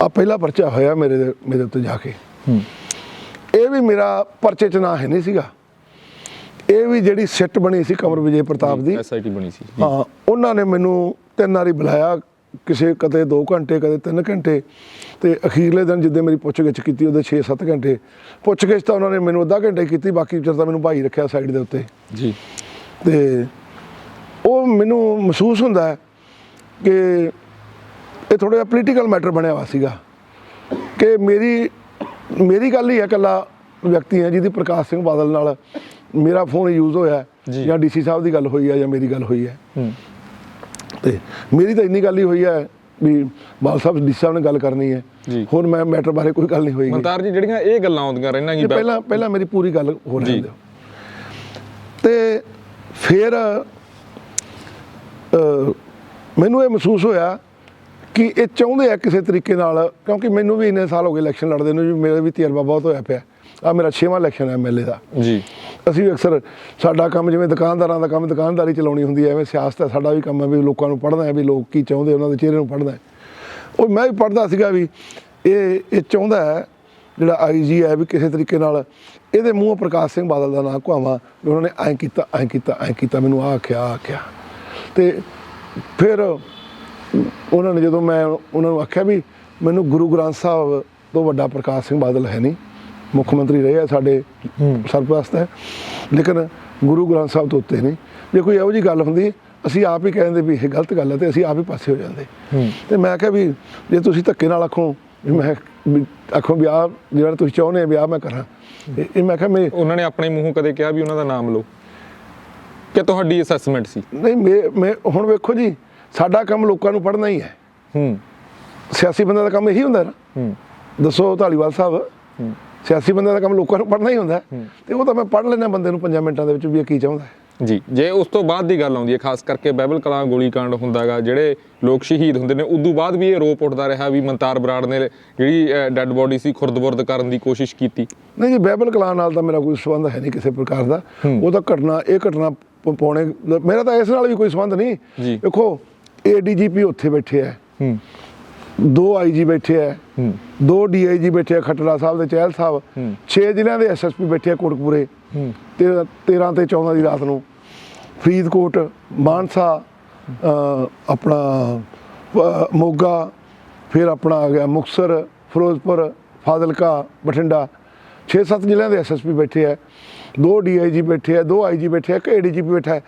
ਆ ਪਹਿਲਾ ਪਰਚਾ ਹੋਇਆ ਮੇਰੇ ਉੱਤੇ ਜਾ ਕੇ। ਇਹ ਵੀ ਮੇਰਾ ਪਰਚੇ 'ਚ ਨਾ ਹੈ ਨਹੀਂ ਸੀਗਾ, ਇਹ ਵੀ ਜਿਹੜੀ ਸਿੱਟ ਬਣੀ ਸੀ ਕੰਵਰ ਵਿਜੇ ਪ੍ਰਤਾਪ ਦੀ, ਐਸਆਈਟੀ ਬਣੀ ਸੀ। ਹਾਂ, ਉਹਨਾਂ ਨੇ ਮੈਨੂੰ 3 ਵਾਰੀ ਬੁਲਾਇਆ, ਕਿਸੇ ਕਦੇ 2 ਘੰਟੇ, ਕਦੇ 3 ਘੰਟੇ, ਤੇ ਅਖੀਰਲੇ ਦਿਨ ਜਿੱਦਾਂ ਮੇਰੀ ਪੁੱਛਗਿੱਛ ਕੀਤੀ ਉਹਦੇ 6-7 ਘੰਟੇ ਪੁੱਛਗਿੱਛ ਤਾਂ ਉਹਨਾਂ ਨੇ ਮੈਨੂੰ ਅੱਧਾ ਘੰਟਾ ਕੀਤੀ, ਬਾਕੀ ਚਿਰ ਤਾਂ ਮੈਨੂੰ ਭਾਈ ਰੱਖਿਆ ਸਾਈਡ ਦੇ ਉੱਤੇ ਜੀ। ਤੇ ਉਹ ਮੈਨੂੰ ਮਹਿਸੂਸ ਹੁੰਦਾ ਹੈ ਕਿ ਇਹ ਥੋੜ੍ਹਾ ਜਿਹਾ ਪੋਲੀਟੀਕਲ ਮੈਟਰ ਬਣਿਆ ਹੋਇਆ ਸੀਗਾ, ਕਿ ਮੇਰੀ ਗੱਲ ਹੀ ਹੈ, ਇਕੱਲਾ ਵਿਅਕਤੀ ਹੈ ਜਿਹਦੀ ਪ੍ਰਕਾਸ਼ ਸਿੰਘ ਬਾਦਲ ਨਾਲ ਮੇਰਾ ਫੋਨ ਯੂਜ਼ ਹੋਇਆ, ਜਾਂ ਡੀਸੀ ਸਾਹਿਬ ਦੀ ਗੱਲ ਹੋਈ ਹੈ, ਜਾਂ ਮੇਰੀ ਗੱਲ ਹੋਈ ਹੈ। ਤੇ ਮੇਰੀ ਤਾਂ ਇੰਨੀ ਗੱਲ ਹੀ ਹੋਈ ਹੈ ਵੀ ਬਾਲ ਸਾਹਿਬ ਡੀਸੀ ਸਾਹਿਬ ਨੇ ਗੱਲ ਕਰਨੀ ਹੈ, ਹੋਰ ਮੈਂ ਮੈਟਰ ਬਾਰੇ ਕੋਈ ਗੱਲ ਨਹੀਂ ਹੋਈ। ਮਨਤਾਰ ਜੀ, ਜਿਹੜੀਆਂ ਇਹ ਗੱਲਾਂ ਆਉਂਦੀਆਂ ਰਹਿਣਾ ਜੀ, ਪਹਿਲਾਂ ਮੇਰੀ ਪੂਰੀ ਗੱਲ ਹੋ ਰਹੀ ਹੈ, ਤੇ ਫਿਰ ਮੈਨੂੰ ਇਹ ਮਹਿਸੂਸ ਹੋਇਆ ਕਿ ਇਹ ਚਾਹੁੰਦੇ ਆ ਕਿਸੇ ਤਰੀਕੇ ਨਾਲ, ਕਿਉਂਕਿ ਮੈਨੂੰ ਵੀ ਇੰਨੇ ਸਾਲ ਹੋ ਗਏ ਇਲੈਕਸ਼ਨ ਲੜਦੇ ਨੂੰ ਜੀ, ਮੇਰਾ ਵੀ ਤਜਰਬਾ ਬਹੁਤ ਹੋਇਆ ਪਿਆ। ਆ ਮੇਰਾ 6ਵਾਂ ਇਲੈਕਸ਼ਨ ਹੈ ਐਮਐਲਏ ਦਾ ਜੀ। ਅਸੀਂ ਵੀ ਅਕਸਰ ਸਾਡਾ ਕੰਮ ਜਿਵੇਂ ਦੁਕਾਨਦਾਰਾਂ ਦਾ ਕੰਮ ਦੁਕਾਨਦਾਰੀ ਚਲਾਉਣੀ ਹੁੰਦੀ ਹੈ, ਐਵੇਂ ਸਿਆਸਤ ਹੈ ਸਾਡਾ ਵੀ ਕੰਮ ਹੈ, ਵੀ ਲੋਕਾਂ ਨੂੰ ਪੜ੍ਹਨਾ ਹੈ, ਵੀ ਲੋਕ ਕੀ ਚਾਹੁੰਦੇ ਉਹਨਾਂ ਦੇ ਚਿਹਰੇ ਨੂੰ ਪੜ੍ਹਨਾ ਹੈ। ਉਹ ਮੈਂ ਵੀ ਪੜ੍ਹਦਾ ਸੀਗਾ ਵੀ ਇਹ ਚਾਹੁੰਦਾ ਹੈ ਜਿਹੜਾ ਆਈਜੀ ਹੈ ਵੀ ਕਿਸੇ ਤਰੀਕੇ ਨਾਲ ਇਹਦੇ ਮੂੰਹੋਂ ਪ੍ਰਕਾਸ਼ ਸਿੰਘ ਬਾਦਲ ਦਾ ਨਾਂ ਘੁਆਵਾਂ, ਵੀ ਉਹਨਾਂ ਨੇ ਐਂ ਕੀਤਾ ਐਂ ਕੀਤਾ ਐਂ ਕੀਤਾ, ਮੈਨੂੰ ਆਹ ਆਖਿਆ। ਤੇ ਫਿਰ ਉਹਨਾਂ ਨੇ, ਜਦੋਂ ਮੈਂ ਉਹਨਾਂ ਨੂੰ ਆਖਿਆ ਵੀ ਮੈਨੂੰ ਗੁਰੂ ਗ੍ਰੰਥ ਸਾਹਿਬ ਤੋਂ ਵੱਡਾ ਪ੍ਰਕਾਸ਼ ਸਿੰਘ ਬਾਦਲ ਹੈ ਨਹੀਂ, ਮੁੱਖ ਮੰਤਰੀ ਰਹੇ ਆ ਸਾਡੇ ਸਰਪ੍ਰਸਤ ਹੈ, ਲੇਕਿਨ ਗੁਰੂ ਗ੍ਰੰਥ ਸਾਹਿਬ ਤੋਂ ਉੱਤੇ ਨਹੀਂ। ਜੇ ਕੋਈ ਇਹੋ ਜਿਹੀ ਗੱਲ ਹੁੰਦੀ ਅਸੀਂ ਆਪ ਹੀ ਕਹਿੰਦੇ ਵੀ ਇਹ ਗਲਤ ਗੱਲ ਹੈ, ਤੇ ਅਸੀਂ ਆਪ ਹੀ ਪਾਸੇ ਹੋ ਜਾਂਦੇ। ਤੇ ਮੈਂ ਕਿਹਾ ਵੀ ਜੇ ਤੁਸੀਂ ਧੱਕੇ ਨਾਲ ਆਖੋ ਵੀ ਵੀ ਆਹ ਜਿਹੜਾ ਤੁਸੀਂ ਚਾਹੁੰਦੇ ਆ ਵੀ ਆਹ ਮੈਂ ਕਰਾਂ, ਇਹ ਮੈਂ ਕਿਹਾ ਉਹਨਾਂ ਨੇ ਆਪਣੇ ਮੂੰਹੋਂ ਕਦੇ ਕਿਹਾ ਵੀ ਉਹਨਾਂ ਦਾ ਨਾਮ ਲਓ, ਕਿ ਤੁਹਾਡੀ ਅਸੈਸਮੈਂਟ ਸੀ? ਨਹੀਂ, ਮੈਂ ਹੁਣ ਵੇਖੋ ਜੀ, ਸਾਡਾ ਕੰਮ ਲੋਕਾਂ ਨੂੰ ਪੜ੍ਹਨਾ ਹੀ ਹੈ। ਸਿਆਸੀ ਬੰਦੇ ਦਾ ਕੰਮ ਇਹੀ ਹੁੰਦਾ ਨਾ, ਦੱਸੋ ਧਾਲੀਵਾਲ ਸਾਹਿਬ, ਸਿਆਸੀ ਬੰਦੇ ਦਾ ਕੰਮ ਲੋਕਾਂ ਨੂੰ ਪੜ੍ਹਨਾ ਹੀ ਹੁੰਦਾ, ਤੇ ਉਹ ਤਾਂ ਮੈਂ ਪੜ੍ਹ ਲੈਣਾ ਬੰਦੇ ਨੂੰ 5 ਮਿੰਟਾਂ ਦੇ ਵਿੱਚ ਵੀ ਇਹ ਕੀ ਚਾਹੁੰਦਾ ਜੀ। ਜੇ ਉਸ ਤੋਂ ਬਾਅਦ ਦੀ ਗੱਲ ਆਉਂਦੀ ਹੈ, ਖਾਸ ਕਰਕੇ ਬਾਈਬਲ ਕਲਾਂ ਗੋਲੀकांड ਹੁੰਦਾ ਗਾ, ਜਿਹੜੇ ਲੋਕ ਸ਼ਹੀਦ ਹੁੰਦੇ ਨੇ, ਉਦੋਂ ਬਾਅਦ ਵੀ ਇਹ ਰੋਪ ਉੱਠਦਾ ਰਿਹਾ ਵੀ ਮਨਤਾਰ ਬਰਾੜ ਨੇ ਜਿਹੜੀ ਡੈੱਡ ਬੋਡੀ ਸੀ ਖੁਰਦ-ਬੁਰਦ ਕਰਨ ਦੀ ਕੋਸ਼ਿਸ਼ ਕੀਤੀ। ਨਹੀਂ ਜੀ, ਬਾਈਬਲ ਕਲਾਂ ਨਾਲ ਤਾਂ ਮੇਰਾ ਕੋਈ ਸੰਬੰਧ ਹੈ ਨਹੀਂ ਕਿਸੇ ਪ੍ਰਕਾਰ ਦਾ। ਉਹ ਤਾਂ ਘਟਨਾ ਪਾਉਣੇ, ਮੇਰਾ ਤਾਂ ਇਸ ਨਾਲ ਵੀ ਕੋਈ ਸੰਬੰਧ ਨਹੀਂ। ਦੇਖੋ, ਏਡੀਜੀਪੀ ਉੱਥੇ ਬੈਠੇ ਹੈ, 2 ਆਈਜੀ ਬੈਠੇ ਹੈ, 2 DIG ਬੈਠੇ ਆ ਖੱਟੜਾ ਸਾਹਿਬ ਦੇ, ਚਹਿਲ ਸਾਹਿਬ, 6 ਜ਼ਿਲ੍ਹਿਆਂ ਦੇ SSP ਬੈਠੇ ਆ ਕੋਟਕਪੂਰੇ, 13 ਤੇ 14 ਦੀ ਰਾਤ ਨੂੰ। ਫਰੀਦਕੋਟ, ਮਾਨਸਾ, ਆਪਣਾ ਮੋਗਾ, ਫਿਰ ਆਪਣਾ ਆ ਗਿਆ ਮੁਕਤਸਰ, ਫਿਰੋਜ਼ਪੁਰ, ਫਾਜ਼ਿਲਕਾ, ਬਠਿੰਡਾ, 6-7 ਜ਼ਿਲ੍ਹਿਆਂ ਦੇ ਐਸਐਸਪੀ ਬੈਠੇ ਹੈ, 2 ਡੀਆਈਜੀ ਬੈਠੇ ਹੈ, 2 ਆਈਜੀ ਬੈਠੇ ਹੈ, ਇੱਕ ਏਡੀਜੀਪੀ ਬੈਠਾ ਹੈ।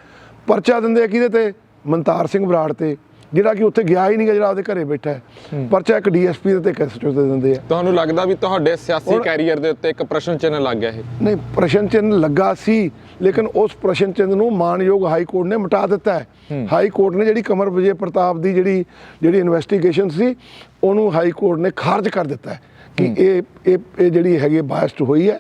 ਪਰਚਾ ਦਿੰਦੇ ਆ ਕਿਹਦੇ ਤੇ? ਮਨਤਾਰ ਸਿੰਘ ਬਰਾੜ ਤੇ, ਜਿਹੜਾ ਕਿ ਉੱਥੇ ਗਿਆ ਹੀ ਨਹੀਂ ਗਾ, ਜਿਹੜਾ ਆਪਦੇ ਘਰੇ ਬੈਠਾ ਹੈ। ਪਰਚਾ ਇੱਕ ਡੀਐਸਪੀ ਦੇ ਤੇ ਇੱਕ ਐਸਐਚਓ ਦੇ ਦਿੰਦੇ ਆ। ਤੁਹਾਨੂੰ ਲੱਗਦਾ ਵੀ ਤੁਹਾਡੇ ਸਿਆਸੀ ਕੈਰੀਅਰ ਦੇ ਉੱਤੇ ਇੱਕ ਪ੍ਰਸ਼ਨ ਚਿੰਨ੍ਹ ਲੱਗ ਗਿਆ ਇਹ? ਨਹੀਂ, ਪ੍ਰਸ਼ਨ ਚਿੰਨ੍ਹ ਲੱਗਾ ਸੀ, ਲੇਕਿਨ ਉਸ ਪ੍ਰਸ਼ਨ ਚਿੰਨ੍ਹ ਨੂੰ ਮਾਨਯੋਗ ਹਾਈ ਕੋਰਟ ਨੇ ਮਿਟਾ ਦਿੱਤਾ ਹੈ। ਹਾਈ ਕੋਰਟ ਨੇ ਜਿਹੜੀ ਕਮਰ ਵਿਜੇ ਪ੍ਰਤਾਪ ਦੀ ਜਿਹੜੀ ਇਨਵੈਸਟੀਗੇਸ਼ਨ ਸੀ, ਉਹਨੂੰ ਹਾਈ ਕੋਰਟ ਨੇ ਖਾਰਜ ਕਰ ਦਿੱਤਾ ਹੈ ਕਿ ਇਹ ਜਿਹੜੀ ਹੈਗੀ ਬਾਇਸਡ ਹੋਈ ਹੈ,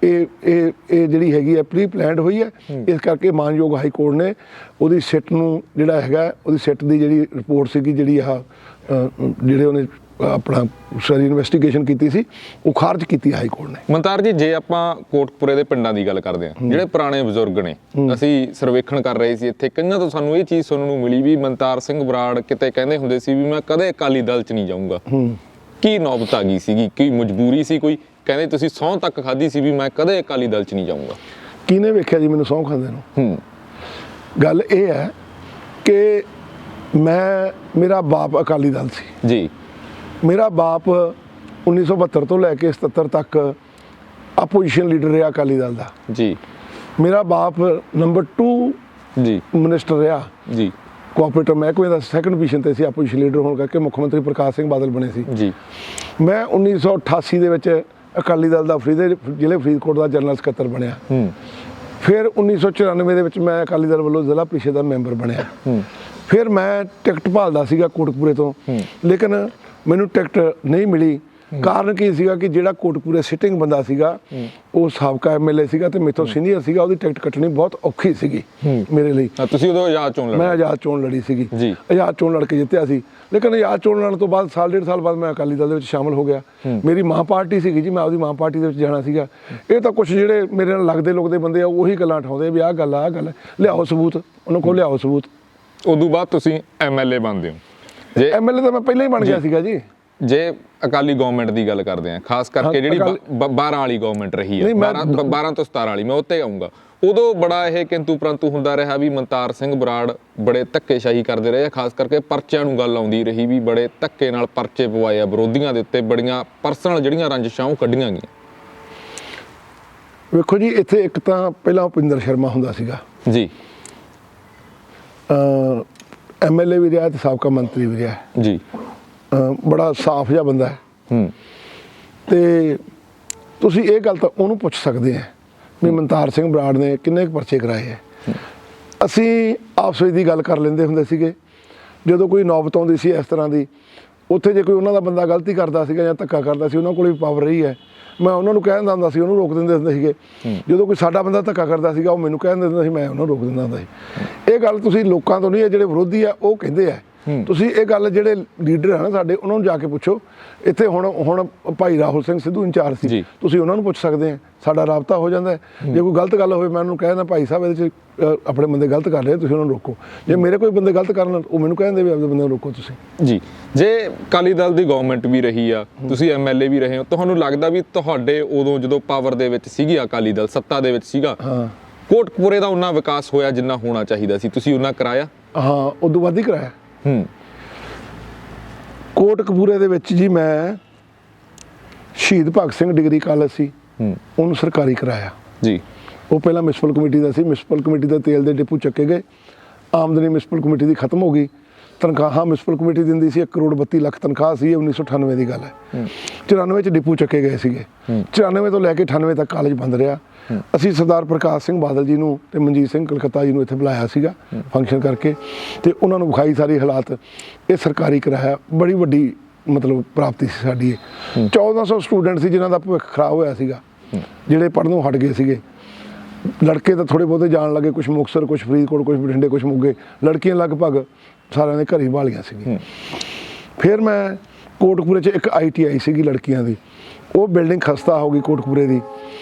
ਇਹ ਜਿਹੜੀ ਹੈਗੀ ਹੈ ਪ੍ਰੀ ਪਲਾਨਡ ਹੋਈ ਹੈ। ਇਸ ਕਰਕੇ ਮਾਨਯੋਗ ਹਾਈ ਕੋਰਟ ਨੇ ਉਹਦੀ ਸਿੱਟ ਨੂੰ ਜਿਹੜਾ ਹੈਗਾ, ਉਹਦੀ ਸਿੱਟ ਦੀ ਜਿਹੜੀ ਰਿਪੋਰਟ ਸੀਗੀ, ਜਿਹੜੀ ਜਿਹੜੇ ਉਹਨੇ ਆਪਣਾ ਸਾਰੀ ਇਨਵੈਸਟੀਗੇਸ਼ਨ ਕੀਤੀ ਸੀ, ਉਹ ਖਾਰਜ ਕੀਤੀ ਹਾਈ ਕੋਰਟ ਨੇ। ਮਨਤਾਰ ਜੀ, ਜੇ ਆਪਾਂ ਕੋਟਕਪੁਰੇ ਦੇ ਪਿੰਡਾਂ ਦੀ ਗੱਲ ਕਰਦੇ ਹਾਂ, ਜਿਹੜੇ ਪੁਰਾਣੇ ਬਜ਼ੁਰਗ ਨੇ, ਅਸੀਂ ਸਰਵੇਖਣ ਕਰ ਰਹੇ ਸੀ ਇੱਥੇ, ਕਈਆਂ ਤੋਂ ਸਾਨੂੰ ਇਹ ਚੀਜ਼ ਸੁਣਨ ਨੂੰ ਮਿਲੀ ਵੀ ਮਨਤਾਰ ਸਿੰਘ ਬਰਾੜ ਕਿਤੇ ਕਹਿੰਦੇ ਹੁੰਦੇ ਸੀ ਵੀ ਮੈਂ ਕਦੇ ਅਕਾਲੀ ਦਲ 'ਚ ਨਹੀਂ ਜਾਊਂਗਾ। ਕੀ ਨੌਬਤ ਆ ਗਈ ਸੀਗੀ? ਕੀ ਮਜਬੂਰੀ ਸੀ ਕੋਈ? ਕਹਿੰਦੇ ਤੁਸੀਂ ਸਹੁੰ ਤੱਕ ਖਾਧੀ ਸੀ ਵੀ ਮੈਂ ਕਦੇ ਅਕਾਲੀ ਦਲ 'ਚ ਨਹੀਂ ਜਾਊਂਗਾ। ਕਿਹਨੇ ਵੇਖਿਆ ਜੀ ਮੈਨੂੰ ਸਹੁੰ ਖਾਂਦੇ ਨੂੰ? ਗੱਲ ਇਹ ਹੈ ਕਿ ਮੇਰਾ ਬਾਪ ਅਕਾਲੀ ਦਲ ਸੀ ਜੀ। ਮੇਰਾ ਬਾਪ 1972 ਤੋਂ ਲੈ ਕੇ 77 ਤੱਕ ਆਪੋਜੀਸ਼ਨ ਲੀਡਰ ਰਿਹਾ ਅਕਾਲੀ ਦਲ ਦਾ ਜੀ। ਮੇਰਾ ਬਾਪ ਨੰਬਰ 2 ਜੀ ਮਿਨਿਸਟਰ ਰਿਹਾ ਜੀ, ਕੋਆਪਰੇਟਿਵ ਮਹਿਕਮੇ ਦਾ 2nd ਪੋਜੀਸ਼ਨ ਤੇ ਸੀ, ਆਪੋਜੀਸ਼ਨ ਲੀਡਰ ਹੋਣ ਕਰਕੇ ਮੁੱਖ ਮੰਤਰੀ ਪ੍ਰਕਾਸ਼ ਸਿੰਘ ਬਾਦਲ ਬਣੇ ਸੀ ਜੀ। ਮੈਂ 1988 ਦੇ ਵਿੱਚ ਅਕਾਲੀ ਦਲ ਦਾ ਜ਼ਿਲ੍ਹੇ ਫਰੀਦਕੋਟ ਦਾ ਜਨਰਲ ਸਕੱਤਰ ਬਣਿਆ। ਫਿਰ 1994 ਦੇ ਵਿੱਚ ਮੈਂ ਅਕਾਲੀ ਦਲ ਵੱਲੋਂ ਜ਼ਿਲ੍ਹਾ ਪ੍ਰੀਸ਼ਦ ਦਾ ਮੈਂਬਰ ਬਣਿਆ। ਫਿਰ ਮੈਂ ਟਿਕਟ ਭਾਲਦਾ ਸੀਗਾ ਕੋਟਕਪੂਰੇ ਤੋਂ, ਲੇਕਿਨ ਮੈਨੂੰ ਟਿਕਟ ਨਹੀਂ ਮਿਲੀ। ਕਾਰਨ ਕੀ ਸੀਗਾ ਕਿ ਜਿਹੜਾ ਕੋਟਕਪੂਰੇ ਸਿਟਿੰਗ ਬੰਦਾ ਸੀਗਾ, ਉਹ ਸਾਬਕਾ ਐਮਐਲਏ ਸੀਗਾ ਤੇ ਮੇਥੋਂ ਸੀਨੀਅਰ ਸੀਗਾ, ਉਹਦੀ ਟਿਕਟ ਕੱਟਣੀ ਬਹੁਤ ਔਖੀ ਸੀਗੀ ਮੇਰੇ ਲਈ। ਤੁਸੀਂ ਉਦੋਂ ਆਜ਼ਾਦ ਚੋਣ ਲੜੀ? ਮੈਂ ਆਜ਼ਾਦ ਚੋਣ ਲੜੀ ਸੀਗੀ, ਆਜ਼ਾਦ ਚੋਣ ਲੜ ਕੇ ਜਿੱਤਿਆ ਸੀ। ਲੇਕਿਨ ਆਜ਼ਾਦ ਚੋਣ ਲੜਨ ਤੋਂ ਬਾਅਦ ਸਾਲ 1.5 ਸਾਲ ਬਾਅਦ ਮੈਂ ਅਕਾਲੀ ਦਲ ਦੇ ਵਿੱਚ ਸ਼ਾਮਲ ਹੋ ਗਿਆ। ਮੇਰੀ ਮਾਂ ਪਾਰਟੀ ਸੀਗੀ ਜੀ, ਮੈਂ ਉਹਦੀ ਮਾਂ ਪਾਰਟੀ ਦੇ ਵਿੱਚ ਜਾਣਾ ਸੀਗਾ। ਇਹ ਤਾਂ ਕੁਛ ਜਿਹੜੇ ਮੇਰੇ ਨਾਲ ਲੱਗਦੇ ਲੁਕਦੇ ਬੰਦੇ ਆ, ਉਹੀ ਗੱਲਾਂ ਉਠਾਉਂਦੇ ਵੀ ਆਹ ਗੱਲ ਲਿਆਓ ਸਬੂਤ, ਉਹਨਾਂ ਕੋਲ ਲਿਆਓ ਸਬੂਤ। ਉਦੋਂ ਬਾਅਦ ਤੁਸੀਂ ਐਮਐਲਏ ਬਣਦੇ ਹੋ? ਜੇ ਐਮਐਲਏ ਤਾਂ ਮੈਂ ਪਹਿਲਾਂ ਹੀ ਬਣ ਗਿਆ ਸੀਗਾ ਜੀ। ਜੇ ਅਕਾਲੀ ਗਵਰਨਮੈਂਟ ਦੀ ਗੱਲ ਕਰਦੇ ਆ, ਖਾਸ ਕਰਕੇ ਜਿਹੜੀ 12 ਵਾਲੀ ਗਵਰਨਮੈਂਟ ਰਹੀ ਹੈ, 12 ਤੋਂ 17 ਵਾਲੀ, ਮੈਂ ਉੱਤੇ ਆਊਂਗਾ, ਉਦੋਂ ਬੜਾ ਇਹ ਕਿੰਤੂ ਪ੍ਰੰਤੂ ਹੁੰਦਾ ਰਿਹਾ ਵੀ ਮਨਤਾਰ ਸਿੰਘ ਬਰਾੜ ਬੜੇ ਧੱਕੇਸ਼ਾਹੀ ਕਰਦੇ ਰਹੇ। ਖਾਸ ਕਰਕੇ ਪਰਚਿਆਂ ਨੂੰ ਗੱਲ ਆਉਂਦੀ ਰਹੀ ਵੀ ਬੜੇ ਧੱਕੇ ਨਾਲ ਪਰਚੇ ਪਵਾਏ ਆ ਵਿਰੋਧੀਆਂ ਦੇ ਉੱਤੇ, ਬੜੀਆਂ ਪਰਸਨਲ ਜਿਹੜੀਆਂ ਰੰਜਿਸ਼ਾਂ ਉਹ ਕੱਢੀਆਂ ਗਈਆਂ। ਵੇਖੋ ਜੀ, ਇੱਥੇ ਇੱਕ ਤਾਂ ਪਹਿਲਾਂ ਭੁਪਿੰਦਰ ਸ਼ਰਮਾ ਹੁੰਦਾ ਸੀਗਾ ਜੀ, ਐਮਐਲਏ ਵੀ ਰਿਹਾ ਤੇ ਸਾਬਕਾ ਮੰਤਰੀ ਵੀ ਰਿਹਾ ਜੀ। ਬੜਾ ਸਾਫ਼ ਜਿਹਾ ਬੰਦਾ ਹੈ। ਤੇ ਤੁਸੀਂ ਇਹ ਗੱਲ ਤਾਂ ਉਹਨੂੰ ਪੁੱਛ ਸਕਦੇ ਆ ਵੀ ਮਨਤਾਰ ਸਿੰਘ ਬਰਾੜ ਨੇ ਕਿੰਨੇ ਕੁ ਪਰਚੇ ਕਰਾਏ ਹੈ। ਅਸੀਂ ਆਪਸ ਵਿੱਚ ਦੀ ਗੱਲ ਕਰ ਲੈਂਦੇ ਹੁੰਦੇ ਸੀਗੇ ਜਦੋਂ ਕੋਈ ਨੌਬਤ ਆਉਂਦੀ ਸੀ ਇਸ ਤਰ੍ਹਾਂ ਦੀ। ਉੱਥੇ ਜੇ ਕੋਈ ਉਹਨਾਂ ਦਾ ਬੰਦਾ ਗਲਤੀ ਕਰਦਾ ਸੀਗਾ ਜਾਂ ਧੱਕਾ ਕਰਦਾ ਸੀ, ਉਹਨਾਂ ਕੋਲ ਵੀ ਪਾਵਰ ਰਹੀ ਹੈ, ਮੈਂ ਉਹਨਾਂ ਨੂੰ ਕਹਿ ਦਿੰਦਾ ਹੁੰਦਾ ਸੀ, ਉਹਨੂੰ ਰੋਕ ਦਿੰਦੇ ਹੁੰਦੇ ਸੀਗੇ। ਜਦੋਂ ਕੋਈ ਸਾਡਾ ਬੰਦਾ ਧੱਕਾ ਕਰਦਾ ਸੀਗਾ, ਉਹ ਮੈਨੂੰ ਕਹਿ ਦਿੰਦਾ ਹੁੰਦਾ ਸੀ, ਮੈਂ ਉਹਨੂੰ ਰੋਕ ਦਿੰਦਾ ਹੁੰਦਾ ਸੀ। ਇਹ ਗੱਲ ਤੁਸੀਂ ਲੋਕਾਂ ਤੋਂ ਨਹੀਂ, ਜਿਹੜੇ ਵਿਰੋਧੀ ਆ ਉਹ ਕਹਿੰਦੇ ਆ। ਤੁਸੀਂ ਇਹ ਗੱਲ ਜਿਹੜੇ ਲੀਡਰ ਆ ਨਾ ਸਾਡੇ, ਉਹਨਾਂ ਨੂੰ ਜਾ ਕੇ ਪੁੱਛੋ। ਇੱਥੇ ਹੁਣ ਭਾਈ ਰਾਹੁਲ ਸਿੰਘ ਸਿੱਧੂ ਇੰਚਾਰਜ ਸੀ, ਤੁਸੀਂ ਉਹਨਾਂ ਨੂੰ ਪੁੱਛ ਸਕਦੇ ਆ, ਸਾਡਾ ਰਾਬਤਾ ਹੋ ਜਾਂਦਾ। ਜੇ ਕੋਈ ਗਲਤ ਗੱਲ ਹੋਵੇ, ਮੈਂ ਉਹਨੂੰ ਕਹਿ ਦਿੰਦਾ ਭਾਈ ਸਾਹਿਬ ਇਹਦੇ 'ਚ ਆਪਣੇ ਬੰਦੇ ਗਲਤ ਕਰ ਰਹੇ, ਤੁਸੀਂ ਉਹਨਾਂ ਨੂੰ ਰੋਕੋ। ਜੇ ਮੇਰੇ ਕੋਈ ਬੰਦੇ ਗਲਤ ਕਰਨ, ਉਹ ਮੈਨੂੰ ਕਹਿੰਦੇ ਵੀ ਆਪਣੇ ਬੰਦੇ ਨੂੰ ਰੋਕੋ ਤੁਸੀਂ ਜੀ। ਜੇ ਅਕਾਲੀ ਦਲ ਦੀ ਗਵਰਨਮੈਂਟ ਵੀ ਰਹੀ ਆ, ਤੁਸੀਂ ਐਮਐਲਏ ਵੀ ਰਹੇ ਹੋ, ਤੁਹਾਨੂੰ ਲੱਗਦਾ ਵੀ ਤੁਹਾਡੇ ਉਦੋਂ ਜਦੋਂ ਪਾਵਰ ਦੇ ਵਿੱਚ ਸੀਗੀ ਅਕਾਲੀ ਦਲ, ਸੱਤਾ ਦੇ ਵਿੱਚ ਸੀਗਾ, ਕੋਟਕਪੂਰੇ ਦਾ ਉਨਾ ਵਿਕਾਸ ਹੋਇਆ ਜਿੰਨਾ ਹੋਣਾ ਚਾਹੀਦਾ ਸੀ? ਤੁਸੀਂ ਉਹਨਾਂ ਕਰਾਇਆ? ਹਾਂ, ਉਦੋਂ ਵੱਧ ਹੀ ਕਰਾਇਆ। ਕੋਟਕਪੂਰੇ ਦੇ ਵਿੱਚ ਜੀ ਮੈਂ ਸ਼ਹੀਦ ਭਗਤ ਸਿੰਘ ਡਿਗਰੀ ਕਾਲਜ ਸੀ, ਉਹਨੂੰ ਸਰਕਾਰੀ ਕਰਾਇਆ ਜੀ। ਉਹ ਪਹਿਲਾਂ ਮਿਊਨਿਸਪਲ ਕਮੇਟੀ ਦਾ ਸੀ। ਮਿਊਨਿਸਪਲ ਕਮੇਟੀ ਦੇ ਤੇਲ ਦੇ ਡਿਪੂ ਚੱਕੇ ਗਏ, ਆਮਦਨੀ ਮਿਊਨਿਸਪਲ ਕਮੇਟੀ ਦੀ ਖਤਮ ਹੋ ਗਈ। ਤਨਖਾਹਾਂ ਮਿਊਨਿਸਪਲ ਕਮੇਟੀ ਦਿੰਦੀ ਸੀ, 1 ਕਰੋੜ 32 ਲੱਖ ਤਨਖਾਹ ਸੀ। 1998 ਦੀ ਗੱਲ ਹੈ। 94 'ਚ ਡਿਪੂ ਚੱਕੇ ਗਏ ਸੀਗੇ। 94 ਤੋਂ ਲੈ ਕੇ 98 ਤੱਕ ਕਾਲਜ ਬੰਦ ਰਿਹਾ। ਅਸੀਂ ਸਰਦਾਰ ਪ੍ਰਕਾਸ਼ ਸਿੰਘ ਬਾਦਲ ਜੀ ਨੂੰ ਤੇ ਮਨਜੀਤ ਸਿੰਘ ਕਲਕੱਤਾ ਜੀ ਨੂੰ ਇੱਥੇ ਬੁਲਾਇਆ ਸੀਗਾ ਫੰਕਸ਼ਨ ਕਰਕੇ, ਤੇ ਉਹਨਾਂ ਨੂੰ ਵਿਖਾਈ ਸਾਰੀ ਹਾਲਾਤ। ਇਹ ਸਰਕਾਰੀ ਕਰਾਇਆ, ਬੜੀ ਵੱਡੀ ਮਤਲਬ ਪ੍ਰਾਪਤੀ ਸੀ ਸਾਡੀ। 1400 ਸਟੂਡੈਂਟ ਸੀ ਜਿਨ੍ਹਾਂ ਦਾ ਭਵਿੱਖ ਖਰਾਬ ਹੋਇਆ ਸੀਗਾ, ਜਿਹੜੇ ਪੜ੍ਹਨੋਂ ਹਟ ਗਏ ਸੀਗੇ। ਲੜਕੇ ਤਾਂ ਥੋੜ੍ਹੇ ਬਹੁਤੇ ਜਾਣ ਲੱਗੇ, ਕੁਛ ਮੁਕਤਸਰ, ਕੁਛ ਫਰੀਦਕੋਟ, ਕੁਛ ਬਠਿੰਡੇ, ਕੁਛ ਮੋਗੇ। ਲੜਕੀਆਂ ਲਗਭਗ ਸਾਰਿਆਂ ਦੇ ਘਰ ਹੀ ਭਾਲੀਆਂ ਸੀਗੀਆਂ। ਫਿਰ ਮੈਂ ਕੋਟਕਪੂਰੇ 'ਚ ਇੱਕ ITI ਸੀਗੀ ਲੜਕੀਆਂ ਦੀ, ਉਹ ਬਿਲਡਿੰਗ ਖਸਤਾ ਹੋ ਗਈ ਕੋਟਕਪੂਰੇ ਦੀ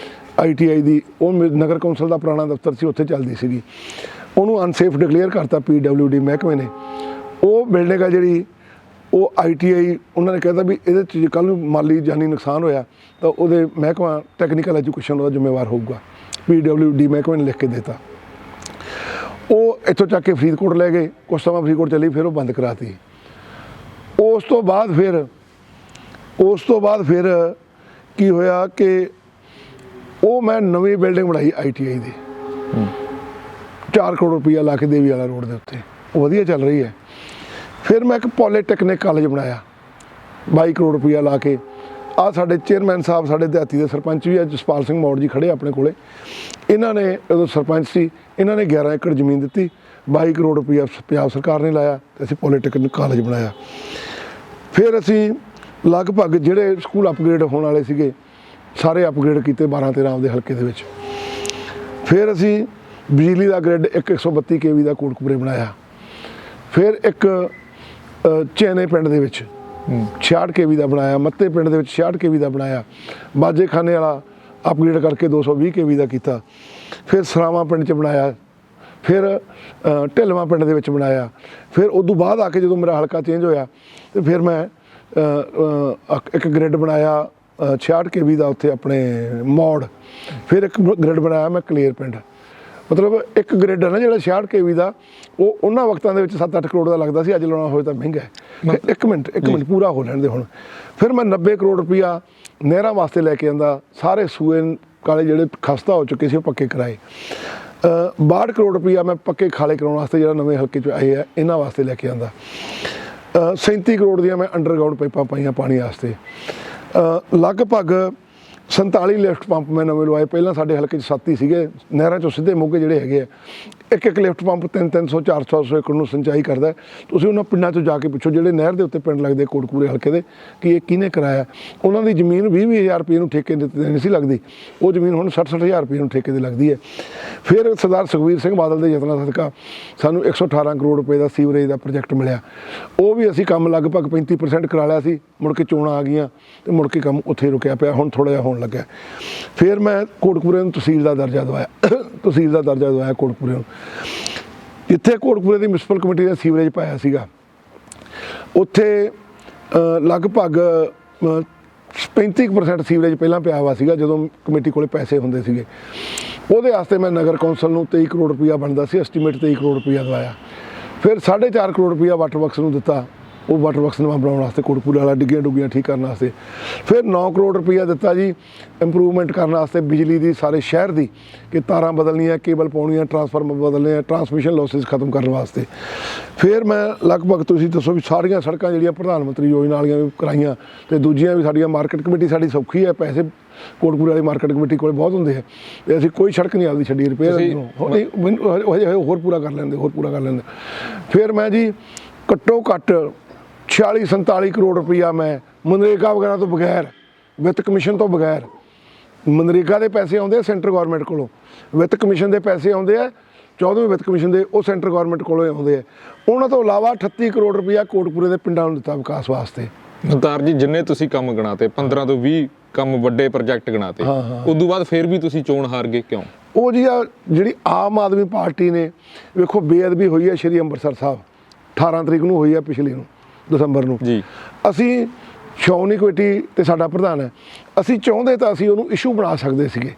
ITI ਦੀ। ਉਹ ਨਗਰ ਕੌਂਸਲ ਦਾ ਪੁਰਾਣਾ ਦਫ਼ਤਰ ਸੀ, ਉੱਥੇ ਚੱਲਦੀ ਸੀਗੀ। ਉਹਨੂੰ ਅਨਸੇਫ ਡਿਕਲੇਅਰ ਕਰਤਾ PWD ਮਹਿਕਮੇ ਨੇ। ਉਹ ਬਿਲਡਿੰਗ ਆ ਜਿਹੜੀ, ਉਹ ITI ਉਹਨਾਂ ਨੇ ਕਹਿੰਦਾ ਵੀ ਇਹਦੇ 'ਚ ਜੇ ਕੱਲ੍ਹ ਨੂੰ ਮਾਲੀ ਜਾਨੀ ਨੁਕਸਾਨ ਹੋਇਆ ਤਾਂ ਉਹਦੇ ਮਹਿਕਮਾ ਟੈਕਨੀਕਲ ਐਜੂਕੇਸ਼ਨ ਉਹਦਾ ਜ਼ਿੰਮੇਵਾਰ ਹੋਊਗਾ। PWD ਮਹਿਕਮੇ ਨੇ ਲਿਖ ਕੇ ਦਿੱਤਾ। ਉਹ ਇੱਥੋਂ ਚੱਕ ਕੇ ਫਰੀਦਕੋਟ ਲੈ ਗਏ, ਕੁਛ ਸਮਾਂ ਫਰੀਦਕੋਟ ਚੱਲੀ, ਫਿਰ ਉਹ ਬੰਦ ਕਰਾਤੀ। ਉਸ ਤੋਂ ਬਾਅਦ ਫਿਰ ਕੀ ਹੋਇਆ ਕਿ ਉਹ ਮੈਂ ਨਵੀਂ ਬਿਲਡਿੰਗ ਬਣਾਈ ITI ਦੀ 4 ਕਰੋੜ ਰੁਪਈਆ ਲਾ ਕੇ ਦੇਵੀ ਵਾਲਾ ਰੋਡ ਦੇ ਉੱਤੇ, ਉਹ ਵਧੀਆ ਚੱਲ ਰਹੀ ਹੈ। ਫਿਰ ਮੈਂ ਇੱਕ ਪੋਲੀਟੈਕਨਿਕ ਕਾਲਜ ਬਣਾਇਆ 22 ਕਰੋੜ ਰੁਪਈਆ ਲਾ ਕੇ। ਆਹ ਸਾਡੇ ਚੇਅਰਮੈਨ ਸਾਹਿਬ, ਸਾਡੇ ਦਿਹਾਤੀ ਦੇ ਸਰਪੰਚ ਵੀ ਅੱਜ ਜਸਪਾਲ ਸਿੰਘ ਮੌੜ ਜੀ ਖੜੇ ਆਪਣੇ ਕੋਲੇ, ਇਹਨਾਂ ਨੇ ਉਦੋਂ ਸਰਪੰਚ ਸੀ, ਇਹਨਾਂ ਨੇ 11 ਏਕੜ ਜ਼ਮੀਨ ਦਿੱਤੀ, 22 ਕਰੋੜ ਰੁਪਈਆ ਪੰਜਾਬ ਸਰਕਾਰ ਨੇ ਲਾਇਆ ਤੇ ਅਸੀਂ ਪੋਲੀਟੈਕਨਿਕ ਕਾਲਜ ਬਣਾਇਆ। ਫਿਰ ਅਸੀਂ ਲਗਭਗ ਜਿਹੜੇ ਸਕੂਲ ਅਪਗ੍ਰੇਡ ਹੋਣ ਵਾਲੇ ਸੀਗੇ ਸਾਰੇ ਅਪਗ੍ਰੇਡ ਕੀਤੇ 12-13 ਆਪਦੇ ਹਲਕੇ ਦੇ ਵਿੱਚ। ਫਿਰ ਅਸੀਂ ਬਿਜਲੀ ਦਾ ਗ੍ਰਿਡ 132 kV ਦਾ ਕੋਟਕਪੂਰੇ ਬਣਾਇਆ। ਫਿਰ ਇੱਕ ਚੈਨੇ ਪਿੰਡ ਦੇ ਵਿੱਚ 66 kV ਦਾ ਬਣਾਇਆ, ਮੱਤੇ ਪਿੰਡ ਦੇ ਵਿੱਚ 66 kV ਦਾ ਬਣਾਇਆ, ਬਾਜੇਖਾਨੇ ਵਾਲਾ ਅਪਗ੍ਰੇਡ ਕਰਕੇ 220 kV ਦਾ ਕੀਤਾ। ਫਿਰ ਸਰਾਵਾਂ ਪਿੰਡ 'ਚ ਬਣਾਇਆ, ਫਿਰ ਢਿਲਵਾਂ ਪਿੰਡ ਦੇ ਵਿੱਚ ਬਣਾਇਆ। ਫਿਰ ਉਦੋਂ ਬਾਅਦ ਆ ਕੇ ਜਦੋਂ ਮੇਰਾ ਹਲਕਾ ਚੇਂਜ ਹੋਇਆ ਤੇ ਫਿਰ ਮੈਂ ਇੱਕ ਗ੍ਰਿਡ ਬਣਾਇਆ 66 kV ਦਾ ਉੱਥੇ ਆਪਣੇ ਮੌੜ। ਫਿਰ ਇੱਕ ਗ੍ਰਿਡ ਬਣਾਇਆ ਮੈਂ ਕਲੇਰ ਪਿੰਡ। ਮਤਲਬ ਇੱਕ ਗ੍ਰਿਡ ਹੈ ਨਾ ਜਿਹੜਾ 66 kV ਦਾ, ਉਹ ਉਹਨਾਂ ਵਕਤਾਂ ਦੇ ਵਿੱਚ 7-8 ਕਰੋੜ ਦਾ ਲੱਗਦਾ ਸੀ, ਅੱਜ ਲਾਉਣਾ ਹੋਵੇ ਤਾਂ ਮਹਿੰਗਾ ਹੈ। ਇੱਕ ਮਿੰਟ ਪੂਰਾ ਹੋ ਲੈਣ ਦੇ ਹੁਣ। ਫਿਰ ਮੈਂ 90 ਕਰੋੜ ਰੁਪਈਆ ਨਹਿਰਾਂ ਵਾਸਤੇ ਲੈ ਕੇ ਆਂਦਾ, ਸਾਰੇ ਸੂਏ ਕਾਲੇ ਜਿਹੜੇ ਖਸਤਾ ਹੋ ਚੁੱਕੇ ਸੀ ਉਹ ਪੱਕੇ ਕਰਾਏ। 62 ਕਰੋੜ ਰੁਪਈਆ ਮੈਂ ਪੱਕੇ ਖਾਲੇ ਕਰਾਉਣ ਵਾਸਤੇ ਜਿਹੜਾ ਨਵੇਂ ਹਲਕੇ 'ਚ ਆਏ ਆ ਇਹਨਾਂ ਵਾਸਤੇ ਲੈ ਕੇ ਆਂਦਾ। 37 ਕਰੋੜ ਦੀਆਂ ਮੈਂ ਅੰਡਰਗਰਾਊਂਡ ਪਾਈਪਾਂ ਪਾਈਆਂ ਪਾਣੀ ਵਾਸਤੇ। ਲਗਭਗ 47 ਲਿਫਟ ਪੰਪ ਮੈਂ ਨਵੇਂ ਲਵਾਏ। ਪਹਿਲਾਂ ਸਾਡੇ ਹਲਕੇ 'ਚ 7 ਹੀ ਸੀਗੇ, ਨਹਿਰਾਂ 'ਚੋਂ ਸਿੱਧੇ ਮੋਗੇ ਜਿਹੜੇ ਹੈਗੇ ਆ, ਇੱਕ ਲਿਫਟ ਪੰਪ 300 400 ਏਕੜ ਨੂੰ ਸਿੰਚਾਈ ਕਰਦਾ। ਤੁਸੀਂ ਉਹਨਾਂ ਪਿੰਡਾਂ 'ਚੋਂ ਜਾ ਕੇ ਪੁੱਛੋ ਜਿਹੜੇ ਨਹਿਰ ਦੇ ਉੱਤੇ ਪਿੰਡ ਲੱਗਦੇ ਕੋਟਕਪੂਰੇ ਹਲਕੇ ਦੇ, ਕਿ ਇਹ ਕਿਹਨੇ ਕਰਾਇਆ। ਉਹਨਾਂ ਦੀ ਜ਼ਮੀਨ 20-20 ਹਜ਼ਾਰ ਰੁਪਏ ਨੂੰ ਠੇਕੇ ਨਹੀਂ ਸੀ ਲੱਗਦੀ, ਉਹ ਜ਼ਮੀਨ ਹੁਣ 60-60 ਹਜ਼ਾਰ ਰੁਪਏ ਨੂੰ ਠੇਕੇ 'ਤੇ ਲੱਗਦੀ ਹੈ। ਫਿਰ ਸਰਦਾਰ ਸੁਖਬੀਰ ਸਿੰਘ ਬਾਦਲ ਦੇ ਯਤਨਾਂ ਸਦਕਾ ਸਾਨੂੰ 118 ਕਰੋੜ ਰੁਪਏ ਦਾ ਸੀਵਰੇਜ ਦਾ ਪ੍ਰੋਜੈਕਟ ਮਿਲਿਆ। ਉਹ ਵੀ ਅਸੀਂ ਕੰਮ ਲਗਭਗ 35% ਕਰਾ ਲਿਆ ਸੀ। ਮੁੜ ਕੇ ਚੋਣਾਂ ਆ ਗਈਆਂ ਤੇ ਮੁੜ ਕੇ ਕੰਮ ਉੱਥੇ ਰੁਕਿਆ ਪਿਆ, ਹੁਣ ਥੋੜ੍ਹਾ ਜਿਹਾ ਹੋਣ ਲੱਗਾ। ਫਿਰ ਮੈਂ ਕੋਟਕਪੂਰੇ ਨੂੰ ਤਹਿਸੀਲ ਦਾ ਦਰਜਾ ਦਵਾਇਆ ਕੋਟਕਪੂਰੇ ਨੂੰ। ਜਿੱਥੇ ਕੋਟਕਪੂਰੇ ਦੀ ਮਿਊਨਿਸਪਲ ਕਮੇਟੀ ਨੇ ਸੀਵਰੇਜ ਪਾਇਆ ਸੀਗਾ, ਉੱਥੇ ਲਗਭਗ 35% ਸੀਵਰੇਜ ਪਹਿਲਾਂ ਪਿਆ ਹੋਇਆ ਸੀਗਾ ਜਦੋਂ ਕਮੇਟੀ ਕੋਲੇ ਪੈਸੇ ਹੁੰਦੇ ਸੀਗੇ। ਉਹਦੇ ਵਾਸਤੇ ਮੈਂ ਨਗਰ ਕੌਂਸਲ ਨੂੰ 23 ਕਰੋੜ ਰੁਪਈਆ ਬਣਦਾ ਸੀ, ਐਸਟੀਮੇਟ 23 ਕਰੋੜ ਰੁਪਈਆ ਦਵਾਇਆ। ਫਿਰ 4.5 ਕਰੋੜ ਰੁਪਈਆ ਵਾਟਰ ਵਰਕਸ ਨੂੰ ਦਿੱਤਾ, ਉਹ ਵਾਟਰ ਵਰਕਸ ਨਵਾਂ ਬਣਾਉਣ ਵਾਸਤੇ, ਕੋਟਕਪੂਰੇ ਵਾਲਾ ਡਿੱਗੀਆਂ ਠੀਕ ਕਰਨ ਵਾਸਤੇ। ਫਿਰ 9 ਕਰੋੜ ਰੁਪਈਆ ਦਿੱਤਾ ਜੀ ਇੰਪਰੂਵਮੈਂਟ ਕਰਨ ਵਾਸਤੇ ਬਿਜਲੀ ਦੀ, ਸਾਰੇ ਸ਼ਹਿਰ ਦੀ, ਕਿ ਤਾਰਾਂ ਬਦਲਣੀਆਂ, ਕੇਬਲ ਪਾਉਣੀਆਂ, ਟਰਾਂਸਫਾਰਮਰ ਬਦਲਣੇ ਆ, ਟਰਾਂਸਮਿਸ਼ਨ ਲਾਸਿਸ ਖਤਮ ਕਰਨ ਵਾਸਤੇ। ਫਿਰ ਮੈਂ ਲਗਭਗ ਤੁਸੀਂ ਦੱਸੋ ਵੀ ਸਾਰੀਆਂ ਸੜਕਾਂ ਜਿਹੜੀਆਂ ਪ੍ਰਧਾਨ ਮੰਤਰੀ ਯੋਜਨਾ ਵਾਲੀਆਂ ਵੀ ਕਰਾਈਆਂ, ਤੇ ਦੂਜੀਆਂ ਵੀ ਸਾਡੀਆਂ ਮਾਰਕੀਟ ਕਮੇਟੀ ਸਾਡੀ ਸੌਖੀ ਹੈ, ਪੈਸੇ ਕੋਟਕਪੂਰੇ ਵਾਲੀ ਮਾਰਕੀਟ ਕਮੇਟੀ ਕੋਲ ਬਹੁਤ ਹੁੰਦੇ ਆ, ਤੇ ਅਸੀਂ ਕੋਈ ਸੜਕ ਨਹੀਂ ਆਪਦੀ ਛੱਡੀ ਰਿਪੇਅਰ ਹੋਰ ਪੂਰਾ ਕਰ ਲੈਂਦੇ। ਫਿਰ ਮੈਂ ਜੀ ਘੱਟੋ ਘੱਟ 46-47 ਕਰੋੜ ਰੁਪਈਆ ਮੈਂ ਮਨਰੇਗਾ ਵਗੈਰਾ ਤੋਂ ਬਗੈਰ, ਵਿੱਤ ਕਮਿਸ਼ਨ ਤੋਂ ਬਗੈਰ, ਮਨਰੇਗਾ ਦੇ ਪੈਸੇ ਆਉਂਦੇ ਆ ਸੈਂਟਰ ਗੌਰਮੈਂਟ ਕੋਲੋਂ, ਵਿੱਤ ਕਮਿਸ਼ਨ ਦੇ ਪੈਸੇ ਆਉਂਦੇ ਆ 14ਵੇਂ ਵਿੱਤ ਕਮਿਸ਼ਨ ਦੇ, ਉਹ ਸੈਂਟਰ ਗੌਰਮੈਂਟ ਕੋਲੋਂ ਆਉਂਦੇ ਆ। ਉਹਨਾਂ ਤੋਂ ਇਲਾਵਾ 38 ਕਰੋੜ ਰੁਪਈਆ ਕੋਟਕਪੂਰੇ ਦੇ ਪਿੰਡਾਂ ਨੂੰ ਦਿੱਤਾ ਵਿਕਾਸ ਵਾਸਤੇ। ਸਰਦਾਰ ਜੀ, ਜਿੰਨੇ ਤੁਸੀਂ ਕੰਮ ਗਣਾਤੇ, 15 ਤੋਂ 20 ਕੰਮ ਵੱਡੇ ਪ੍ਰੋਜੈਕਟ ਗਣਾਤੇ, ਉਦੋਂ ਬਾਅਦ ਫਿਰ ਵੀ ਤੁਸੀਂ ਚੋਣ ਹਾਰ ਗਏ, ਕਿਉਂ? ਉਹ ਜੀ ਜਿਹੜੀ ਆਮ ਆਦਮੀ ਪਾਰਟੀ ਨੇ, ਵੇਖੋ ਬੇਅਦਬੀ ਹੋਈ ਹੈ ਸ਼੍ਰੀ ਅੰਮ੍ਰਿਤਸਰ ਸਾਹਿਬ, 18 ਤਰੀਕ ਨੂੰ ਹੋਈ ਹੈ ਪਿਛਲੀ ਨੂੰ, ਦਸੰਬਰ ਨੂੰ ਜੀ। ਅਸੀਂ ਸ਼੍ਰੋਮਣੀ ਕਮੇਟੀ ਤੇ ਸਾਡਾ ਪ੍ਰਧਾਨ ਹੈ, ਅਸੀਂ ਚਾਹੁੰਦੇ ਤਾਂ ਅਸੀਂ ਉਹਨੂੰ ਇਸ਼ੂ ਬਣਾ ਸਕਦੇ ਸੀਗੇ,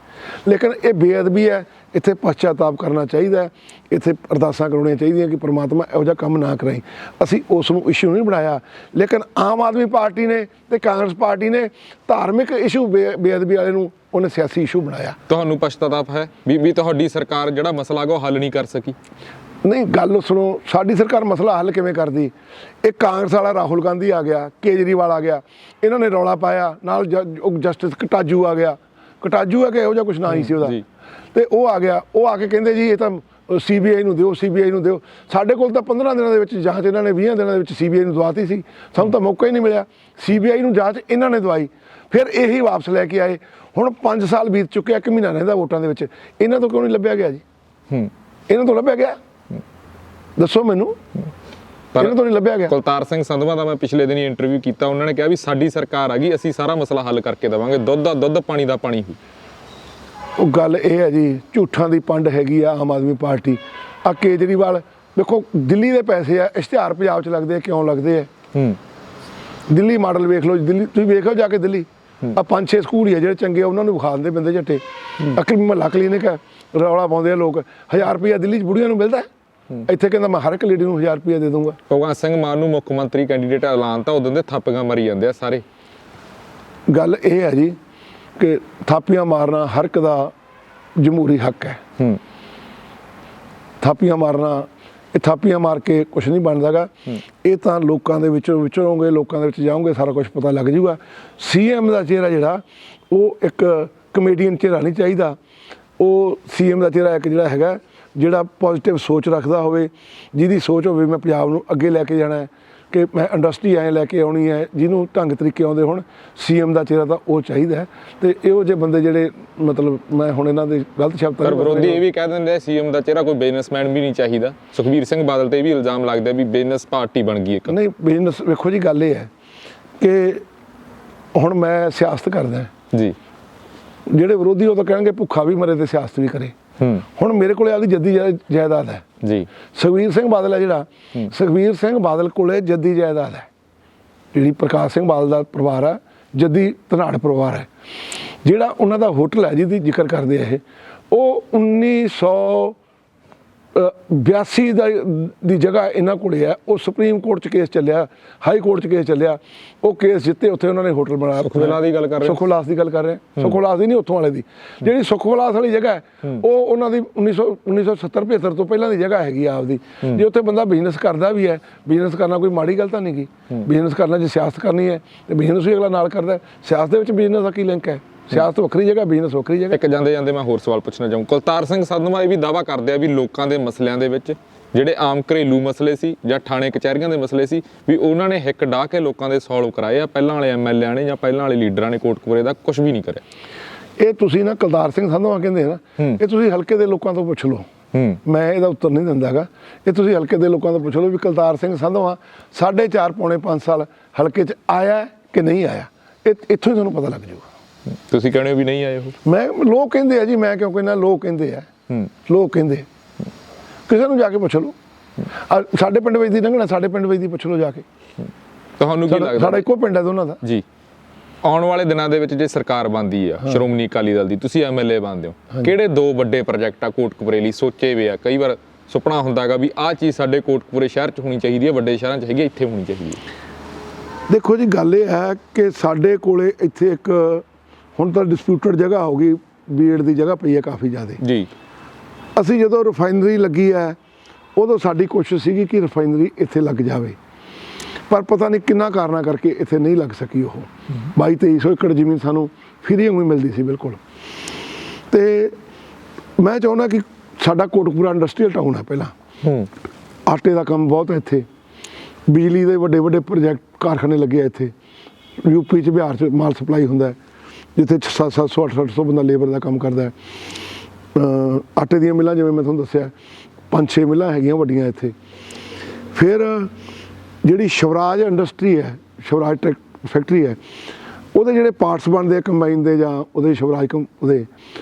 ਲੇਕਿਨ ਇਹ ਬੇਅਦਬੀ ਹੈ, ਇੱਥੇ ਪਛਤਾਤਾਪ ਕਰਨਾ ਚਾਹੀਦਾ, ਇੱਥੇ ਅਰਦਾਸਾਂ ਕਰਾਉਣੀਆਂ ਚਾਹੀਦੀਆਂ ਕਿ ਪ੍ਰਮਾਤਮਾ ਇਹੋ ਜਿਹਾ ਕੰਮ ਨਾ ਕਰਾਈ। ਅਸੀਂ ਉਸ ਨੂੰ ਇਸ਼ੂ ਨਹੀਂ ਬਣਾਇਆ, ਲੇਕਿਨ ਆਮ ਆਦਮੀ ਪਾਰਟੀ ਨੇ ਤੇ ਕਾਂਗਰਸ ਪਾਰਟੀ ਨੇ ਧਾਰਮਿਕ ਇਸ਼ੂ ਬੇਅਦਬੀ ਵਾਲੇ ਨੂੰ ਉਹਨੇ ਸਿਆਸੀ ਇਸ਼ੂ ਬਣਾਇਆ। ਤੁਹਾਨੂੰ ਪਛਤਾਤਾਪ ਹੈ ਵੀ ਤੁਹਾਡੀ ਸਰਕਾਰ ਜਿਹੜਾ ਮਸਲਾ ਉਹ ਹੱਲ ਨਹੀਂ ਕਰ ਸਕੀ? ਨਹੀਂ, ਗੱਲ ਸੁਣੋ, ਸਾਡੀ ਸਰਕਾਰ ਮਸਲਾ ਹੱਲ ਕਿਵੇਂ ਕਰਦੀ? ਇਹ ਕਾਂਗਰਸ ਵਾਲਾ ਰਾਹੁਲ ਗਾਂਧੀ ਆ ਗਿਆ, ਕੇਜਰੀਵਾਲ ਆ ਗਿਆ, ਇਹਨਾਂ ਨੇ ਰੌਲਾ ਪਾਇਆ, ਨਾਲ ਜਸਟਿਸ ਕਟਾਜੂ ਆ ਗਿਆ, ਕਟਾਜੂ ਆ ਕੇ ਇਹੋ ਜਿਹਾ ਕੁਛ ਨਾ ਹੀ ਸੀ ਉਹਦਾ, ਤੇ ਉਹ ਆ ਗਿਆ, ਉਹ ਆ ਕੇ ਕਹਿੰਦੇ ਜੀ ਇਹ ਤਾਂ CBI ਨੂੰ ਦਿਓ, CBI ਨੂੰ ਦਿਓ। ਸਾਡੇ ਕੋਲ ਤਾਂ 15 ਦਿਨਾਂ ਦੇ ਵਿੱਚ ਜਾਂਚ, ਇਹਨਾਂ ਨੇ 20 ਦਿਨਾਂ ਦੇ ਵਿੱਚ CBI ਨੂੰ ਦਵਾਤੀ ਸੀ, ਸਾਨੂੰ ਤਾਂ ਮੌਕਾ ਹੀ ਨਹੀਂ ਮਿਲਿਆ। CBI ਨੂੰ ਜਾਂਚ ਇਹਨਾਂ ਨੇ ਦਵਾਈ, ਫਿਰ ਇਹੀ ਵਾਪਸ ਲੈ ਕੇ ਆਏ। ਹੁਣ 5 ਸਾਲ ਬੀਤ ਚੁੱਕੇ, 1 ਮਹੀਨਾ ਰਹਿੰਦਾ ਵੋਟਾਂ ਦੇ ਵਿੱਚ, ਇਹਨਾਂ ਤੋਂ ਕਿਉਂ ਨਹੀਂ ਲੱਭਿਆ ਗਿਆ ਜੀ? ਇਹਨਾਂ ਤੋਂ ਲੱਭਿਆ ਗਿਆ? ਦੱਸੋ ਮੈਨੂੰ, ਇਹਨਾਂ ਤੋਂ ਨਹੀਂ ਲੱਭਿਆ ਗਿਆ? ਕੁਲਤਾਰ ਸਿੰਘ ਸੰਧਵਾ ਦਾ ਮੈਂ ਪਿਛਲੇ ਦਿਨੀ ਇੰਟਰਵਿਊ ਕੀਤਾ, ਉਹਨਾਂ ਨੇ ਕਿਹਾ ਵੀ ਸਾਡੀ ਸਰਕਾਰ ਆ ਗਈ, ਅਸੀਂ ਸਾਰਾ ਮਸਲਾ ਹੱਲ ਕਰਕੇ ਦੇਵਾਂਗੇ, ਦੁੱਧ ਦਾ ਦੁੱਧ, ਪਾਣੀ ਦਾ ਪਾਣੀ। ਉਹ ਗੱਲ ਇਹ ਹੈ ਜੀ, ਝੂਠਾਂ ਦੀ ਪੰਡ ਹੈਗੀ ਆ ਆਮ ਆਦਮੀ ਪਾਰਟੀ। ਆ ਕੇਜਰੀਵਾਲ ਵੇਖੋ, ਦਿੱਲੀ ਦੇ ਪੈਸੇ ਆ, ਇਸ਼ਤਿਹਾਰ ਪੰਜਾਬ 'ਚ ਲੱਗਦੇ ਆ, ਕਿਉਂ ਲੱਗਦੇ ਆ? ਦਿੱਲੀ ਮਾਡਲ ਵੇਖ ਲਓ, ਦਿੱਲੀ ਤੁਸੀਂ ਵੇਖੋ ਜਾ ਕੇ, ਦਿੱਲੀ ਆ 5-6 ਸਕੂਲ ਹੀ ਆ ਜਿਹੜੇ ਚੰਗੇ, ਉਹਨਾਂ ਨੂੰ ਵਿਖਾ ਦਿੰਦੇ ਬੰਦੇ ਝੱਟੇ। ਅਕਲ ਮਹੱਲਾ ਕਲੀਨਿਕ ਹੈ, ਰੌਲਾ ਪਾਉਂਦੇ ਆ ਲੋਕ, 1000 ਰੁਪਈਆ ਦਿੱਲੀ 'ਚ ਬੁੜੀਆਂ ਨੂੰ ਮਿਲਦਾ, ਇੱਥੇ ਕਹਿੰਦਾ ਮੈਂ ਹਰ ਇੱਕ ਲੇਡੀ ਨੂੰ 1000 ਰੁਪਏ ਦੇ ਦੂੰਗਾ। ਭਗਵੰਤ ਸਿੰਘ ਮਾਨ ਨੂੰ ਮੁੱਖ ਮੰਤਰੀ ਕੈਂਡੀਡੇਟ ਐਲਾਨ ਤਾਂ ਉਦੋਂ ਦੇ ਥਾਪੀਆਂ ਮਰੀ ਜਾਂਦੇ ਆ ਸਾਰੇ। ਗੱਲ ਇਹ ਹੈ ਜੀ ਕਿ ਥਾਪੀਆਂ ਮਾਰਨਾ ਹਰ ਇੱਕ ਦਾ ਜਮਹੂਰੀ ਹੱਕ ਹੈ। ਥਾਪੀਆਂ ਮਾਰਨਾ, ਇਹ ਥਾਪੀਆਂ ਮਾਰ ਕੇ ਕੁਝ ਨਹੀਂ ਬਣਦਾਗਾ। ਇਹ ਤਾਂ ਲੋਕਾਂ ਦੇ ਵਿੱਚੋਂ ਵਿਚਰੋਗੇ, ਲੋਕਾਂ ਦੇ ਵਿੱਚ ਜਾਓਗੇ, ਸਾਰਾ ਕੁਝ ਪਤਾ ਲੱਗ ਜੂਗਾ। ਸੀਐਮ ਦਾ ਚਿਹਰਾ ਜਿਹੜਾ ਉਹ ਇੱਕ ਕਮੇਡੀਅਨ ਚਿਹਰਾ ਨਹੀਂ ਚਾਹੀਦਾ। ਉਹ ਸੀਐਮ ਦਾ ਚਿਹਰਾ ਇੱਕ ਜਿਹੜਾ ਹੈਗਾ, ਜਿਹੜਾ ਪੋਜ਼ਿਟਿਵ ਸੋਚ ਰੱਖਦਾ ਹੋਵੇ, ਜਿਹਦੀ ਸੋਚ ਹੋਵੇ ਮੈਂ ਪੰਜਾਬ ਨੂੰ ਅੱਗੇ ਲੈ ਕੇ ਜਾਣਾ ਹੈ, ਕਿ ਮੈਂ ਇੰਡਸਟਰੀ ਐਂ ਲੈ ਕੇ ਆਉਣੀ ਹੈ, ਜਿਹਨੂੰ ਢੰਗ ਤਰੀਕੇ ਆਉਂਦੇ ਹੁਣ। ਸੀਐਮ ਦਾ ਚਿਹਰਾ ਤਾਂ ਉਹ ਚਾਹੀਦਾ ਹੈ। ਤੇ ਇਹੋ ਜਿਹੇ ਬੰਦੇ ਜਿਹੜੇ ਮਤਲਬ ਮੈਂ ਹੁਣ ਇਹਨਾਂ ਦੇ ਗਲਤ ਸ਼ਬਦਾਂ ਪਰ ਵਿਰੋਧੀ ਇਹ ਵੀ ਕਹਿ ਦਿੰਦੇ ਆ ਸੀਐਮ ਦਾ ਚਿਹਰਾ ਕੋਈ ਬਿਜ਼ਨਸਮੈਨ ਵੀ ਨਹੀਂ ਚਾਹੀਦਾ। ਸੁਖਬੀਰ ਸਿੰਘ ਬਾਦਲ ਤੇ ਇਹ ਵੀ ਇਲਜ਼ਾਮ ਲੱਗਦਾ ਵੀ ਬਿਜ਼ਨਸ ਪਾਰਟੀ ਬਣ ਗਈ ਇੱਕ। ਨਹੀਂ, ਬਿਜ਼ਨਸ ਵੇਖੋ ਜੀ, ਗੱਲ ਇਹ ਹੈ ਕਿ ਹੁਣ ਮੈਂ ਸਿਆਸਤ ਕਰਦਾ ਜੀ, ਜਿਹੜੇ ਵਿਰੋਧੀ ਉਹ ਤਾਂ ਕਹਿਣਗੇ ਭੁੱਖਾ ਵੀ ਮਰੇ ਤੇ ਸਿਆਸਤ ਵੀ ਕਰੇ। ਹੁਣ ਮੇਰੇ ਕੋਲੇ ਆਪਦੀ ਜੱਦੀ ਜਾਇਦਾਦ ਹੈ ਜੀ। ਸੁਖਬੀਰ ਸਿੰਘ ਬਾਦਲ ਹੈ ਜਿਹੜਾ, ਸੁਖਬੀਰ ਸਿੰਘ ਬਾਦਲ ਕੋਲੇ ਜੱਦੀ ਜਾਇਦਾਦ ਹੈ। ਜਿਹੜੀ ਪ੍ਰਕਾਸ਼ ਸਿੰਘ ਬਾਦਲ ਦਾ ਪਰਿਵਾਰ ਹੈ, ਜੱਦੀ ਧਨਾੜ ਪਰਿਵਾਰ ਹੈ। ਜਿਹੜਾ ਉਹਨਾਂ ਦਾ ਹੋਟਲ ਹੈ ਜਿਹਦੀ ਜ਼ਿਕਰ ਕਰਦੇ ਆ ਇਹ, ਉਹ 1982 ਦੀ ਜਗ੍ਹਾ ਇਹਨਾਂ ਕੋਲੇ ਹੈ। ਉਹ ਸੁਪਰੀਮ ਕੋਰਟ 'ਚ ਕੇਸ ਚੱਲਿਆ, ਹਾਈ ਕੋਰਟ 'ਚ ਕੇਸ ਚੱਲਿਆ, ਉਹ ਕੇਸ ਜਿੱਤੇ, ਉੱਥੇ ਉਹਨਾਂ ਨੇ ਹੋਟਲ ਬਣਾਇਆ। ਸੁਖਵਿਲਾਸ ਦੀ ਗੱਲ ਕਰ ਰਹੇ, ਸੁਖਵਿਲਾਸ ਦੀ ਗੱਲ ਕਰ ਰਹੇ, ਸੁਖਵਿਲਾਸ ਦੀ ਨਹੀਂ, ਉੱਥੋਂ ਵਾਲੇ ਦੀ। ਜਿਹੜੀ ਸੁਖਵਿਲਾਸ ਵਾਲੀ ਜਗ੍ਹਾ ਹੈ ਉਹ ਉਹਨਾਂ ਦੀ 1970-75 ਤੋਂ ਪਹਿਲਾਂ ਦੀ ਜਗ੍ਹਾ ਹੈਗੀ ਆਪਦੀ। ਜੇ ਉੱਥੇ ਬੰਦਾ ਬਿਜ਼ਨਸ ਕਰਦਾ ਵੀ ਹੈ, ਬਿਜ਼ਨਸ ਕਰਨਾ ਕੋਈ ਮਾੜੀ ਗੱਲ ਤਾਂ ਨਹੀਂ ਗੀ। ਬਿਜ਼ਨਸ ਕਰਨਾ, ਜੇ ਸਿਆਸਤ ਕਰਨੀ ਹੈ ਤੇ ਬਿਜ਼ਨਸ ਵੀ ਅਗਲਾ ਨਾਲ ਕਰਦਾ। ਸਿਆਸਤ ਦੇ ਵਿੱਚ ਬਿਜ਼ਨਸ ਦਾ ਕੀ ਲਿੰਕ ਹੈ? ਸਿਆਸਤ ਵੱਖਰੀ ਜਗ੍ਹਾ, ਬਿਜ਼ਨਸ ਵੱਖਰੀ ਜਗ੍ਹਾ। ਇੱਕ ਜਾਂਦੇ ਜਾਂਦੇ ਮੈਂ ਹੋਰ ਸਵਾਲ ਪੁੱਛਣਾ ਚਾਹੂੰ। ਕੁਲਤਾਰ ਸਿੰਘ ਸੰਧਵਾ ਇਹ ਵੀ ਦਾਅਵਾ ਕਰਦੇ ਆ ਵੀ ਲੋਕਾਂ ਦੇ ਮਸਲਿਆਂ ਦੇ ਵਿੱਚ, ਜਿਹੜੇ ਆਮ ਘਰੇਲੂ ਮਸਲੇ ਸੀ ਜਾਂ ਥਾਣੇ ਕਚਹਿਰੀਆਂ ਦੇ ਮਸਲੇ ਸੀ, ਵੀ ਉਹਨਾਂ ਨੇ ਹਿੱਕ ਡਾਹ ਕੇ ਲੋਕਾਂ ਦੇ ਸੋਲਵ ਕਰਾਏ ਆ। ਪਹਿਲਾਂ ਵਾਲੇ ਐਮਐਲਏਆਂ ਨੇ ਜਾਂ ਪਹਿਲਾਂ ਵਾਲੇ ਲੀਡਰਾਂ ਨੇ ਕੋਟਕਪੂਰੇ ਦਾ ਕੁਝ ਵੀ ਨਹੀਂ ਕਰਿਆ। ਇਹ ਤੁਸੀਂ ਨਾ ਕੁਲਤਾਰ ਸਿੰਘ ਸੰਧਵਾ ਕਹਿੰਦੇ ਨਾ, ਇਹ ਤੁਸੀਂ ਹਲਕੇ ਦੇ ਲੋਕਾਂ ਤੋਂ ਪੁੱਛ ਲਓ। ਮੈਂ ਇਹਦਾ ਉੱਤਰ ਨਹੀਂ ਦਿੰਦਾ ਗਾ। ਇਹ ਤੁਸੀਂ ਹਲਕੇ ਦੇ ਲੋਕਾਂ ਤੋਂ ਪੁੱਛ ਲਓ ਵੀ ਕੁਲਤਾਰ ਸਿੰਘ ਸੰਧਵਾ 4.5 ਪੌਣੇ 5 ਸਾਲ ਹਲਕੇ 'ਚ ਆਇਆ ਕਿ ਨਹੀਂ ਆਇਆ। ਇੱਥੋਂ ਹੀ ਤੁਹਾਨੂੰ ਪਤਾ ਲੱਗ ਜਾਊਗਾ। ਤੁਸੀਂ ਕਹਿੰਦੇ ਹੋ ਵੀ ਨਹੀਂ ਆਏ ਉਹ? ਮੈਂ, ਲੋਕ ਕਹਿੰਦੇ ਆ ਜੀ, ਮੈਂ ਕਿਉਂ ਕਹਿੰਦਾ, ਲੋਕ ਕਹਿੰਦੇ ਆ। ਲੋਕ ਕਹਿੰਦੇ, ਕਿਸੇ ਨੂੰ ਜਾ ਕੇ ਪੁੱਛ ਲਓ। ਸਾਡੇ ਪਿੰਡ ਵਿੱਚ ਦੀ ਲੰਘਣਾ, ਸਾਡੇ ਪਿੰਡ ਵਿੱਚ ਦੀ ਪੁੱਛ ਲਓ ਜਾ ਕੇ। ਤੁਹਾਨੂੰ ਕੀ ਲੱਗਦਾ? ਸਾਡਾ ਇੱਕੋ ਪਿੰਡ ਹੈ ਦੋਨਾਂ ਦਾ ਜੀ। ਆਉਣ ਵਾਲੇ ਦਿਨਾਂ ਦੇ ਵਿੱਚ ਜੇ ਸਰਕਾਰ ਬਣਦੀ ਆ ਸ਼੍ਰੋਮਣੀ ਅਕਾਲੀ ਦਲ ਦੀ, ਤੁਸੀਂ ਐਮਐਲਏ ਬਣਦੇ ਹੋ, ਕਿਹੜੇ 2 ਵੱਡੇ ਪ੍ਰੋਜੈਕਟ ਆ ਕੋਟਕਪੂਰੇ ਲਈ ਸੋਚੇ ਵੇ ਆ? ਕਈ ਵਾਰ ਸੁਪਨਾ ਹੁੰਦਾ ਹੈਗਾ ਵੀ ਆਹ ਚੀਜ਼ ਸਾਡੇ ਕੋਟਕਪੂਰੇ ਸ਼ਹਿਰ 'ਚ ਹੋਣੀ ਚਾਹੀਦੀ ਹੈ, ਵੱਡੇ ਸ਼ਹਿਰਾਂ 'ਚ ਹੈਗੀ, ਇੱਥੇ ਹੋਣੀ ਚਾਹੀਦੀ ਹੈ। ਦੇਖੋ ਜੀ, ਗੱਲ ਇਹ ਹੈ ਕਿ ਸਾਡੇ ਕੋਲੇ ਇੱਥੇ ਇੱਕ ਹੁਣ ਤਾਂ ਡਿਸਪਿਊਟਡ ਜਗ੍ਹਾ ਹੋ ਗਈ, ਬੀਏਡ ਦੀ ਜਗ੍ਹਾ ਪਈ ਹੈ ਕਾਫੀ ਜ਼ਿਆਦਾ ਜੀ। ਅਸੀਂ ਜਦੋਂ ਰਿਫਾਈਨਰੀ ਲੱਗੀ ਹੈ ਉਦੋਂ ਸਾਡੀ ਕੋਸ਼ਿਸ਼ ਸੀਗੀ ਕਿ ਰਿਫਾਈਨਰੀ ਇੱਥੇ ਲੱਗ ਜਾਵੇ, ਪਰ ਪਤਾ ਨਹੀਂ ਕਿੰਨਾ ਕਾਰਨਾਂ ਕਰਕੇ ਇੱਥੇ ਨਹੀਂ ਲੱਗ ਸਕੀ। ਉਹ 2200-2300 ਏਕੜ ਜ਼ਮੀਨ ਸਾਨੂੰ ਫਰੀ ਵਾਂਗੂ ਮਿਲਦੀ ਸੀ ਬਿਲਕੁਲ। ਤੇ ਮੈਂ ਚਾਹੁੰਦਾ ਕਿ ਸਾਡਾ ਕੋਟਕਪੂਰਾ ਇੰਡਸਟਰੀਅਲ ਟਾਊਨ ਹੈ ਪਹਿਲਾਂ। ਆਟੇ ਦਾ ਕੰਮ ਬਹੁਤ ਹੈ ਇੱਥੇ, ਬਿਜਲੀ ਦੇ ਵੱਡੇ ਵੱਡੇ ਪ੍ਰੋਜੈਕਟ ਕਾਰਖਾਨੇ ਲੱਗੇ ਆ ਇੱਥੇ। ਯੂਪੀ 'ਚ, ਬਿਹਾਰ 'ਚ ਮਾਲ ਸਪਲਾਈ ਹੁੰਦਾ ਹੈ, ਜਿੱਥੇ 700, 800 ਬੰਦਾ ਲੇਬਰ ਦਾ ਕੰਮ ਕਰਦਾ ਹੈ। ਆਟੇ ਦੀਆਂ ਮਿੱਲਾਂ, ਜਿਵੇਂ ਮੈਂ ਤੁਹਾਨੂੰ ਦੱਸਿਆ, 5-6 ਮਿੱਲਾਂ ਹੈਗੀਆਂ ਵੱਡੀਆਂ ਇੱਥੇ। ਫਿਰ ਜਿਹੜੀ ਸ਼ਿਵਰਾਜ ਇੰਡਸਟਰੀ ਹੈ, ਸ਼ਿਵਰਾਜ ਟਰੈਕ ਫੈਕਟਰੀ ਹੈ, ਉਹਦੇ ਜਿਹੜੇ ਪਾਰਟਸ ਬਣਦੇ ਆ ਕੰਬਾਈਨ ਦੇ ਜਾਂ ਉਹਦੇ ਸ਼ਿਵਰਾਜ ਉਹਦੇ,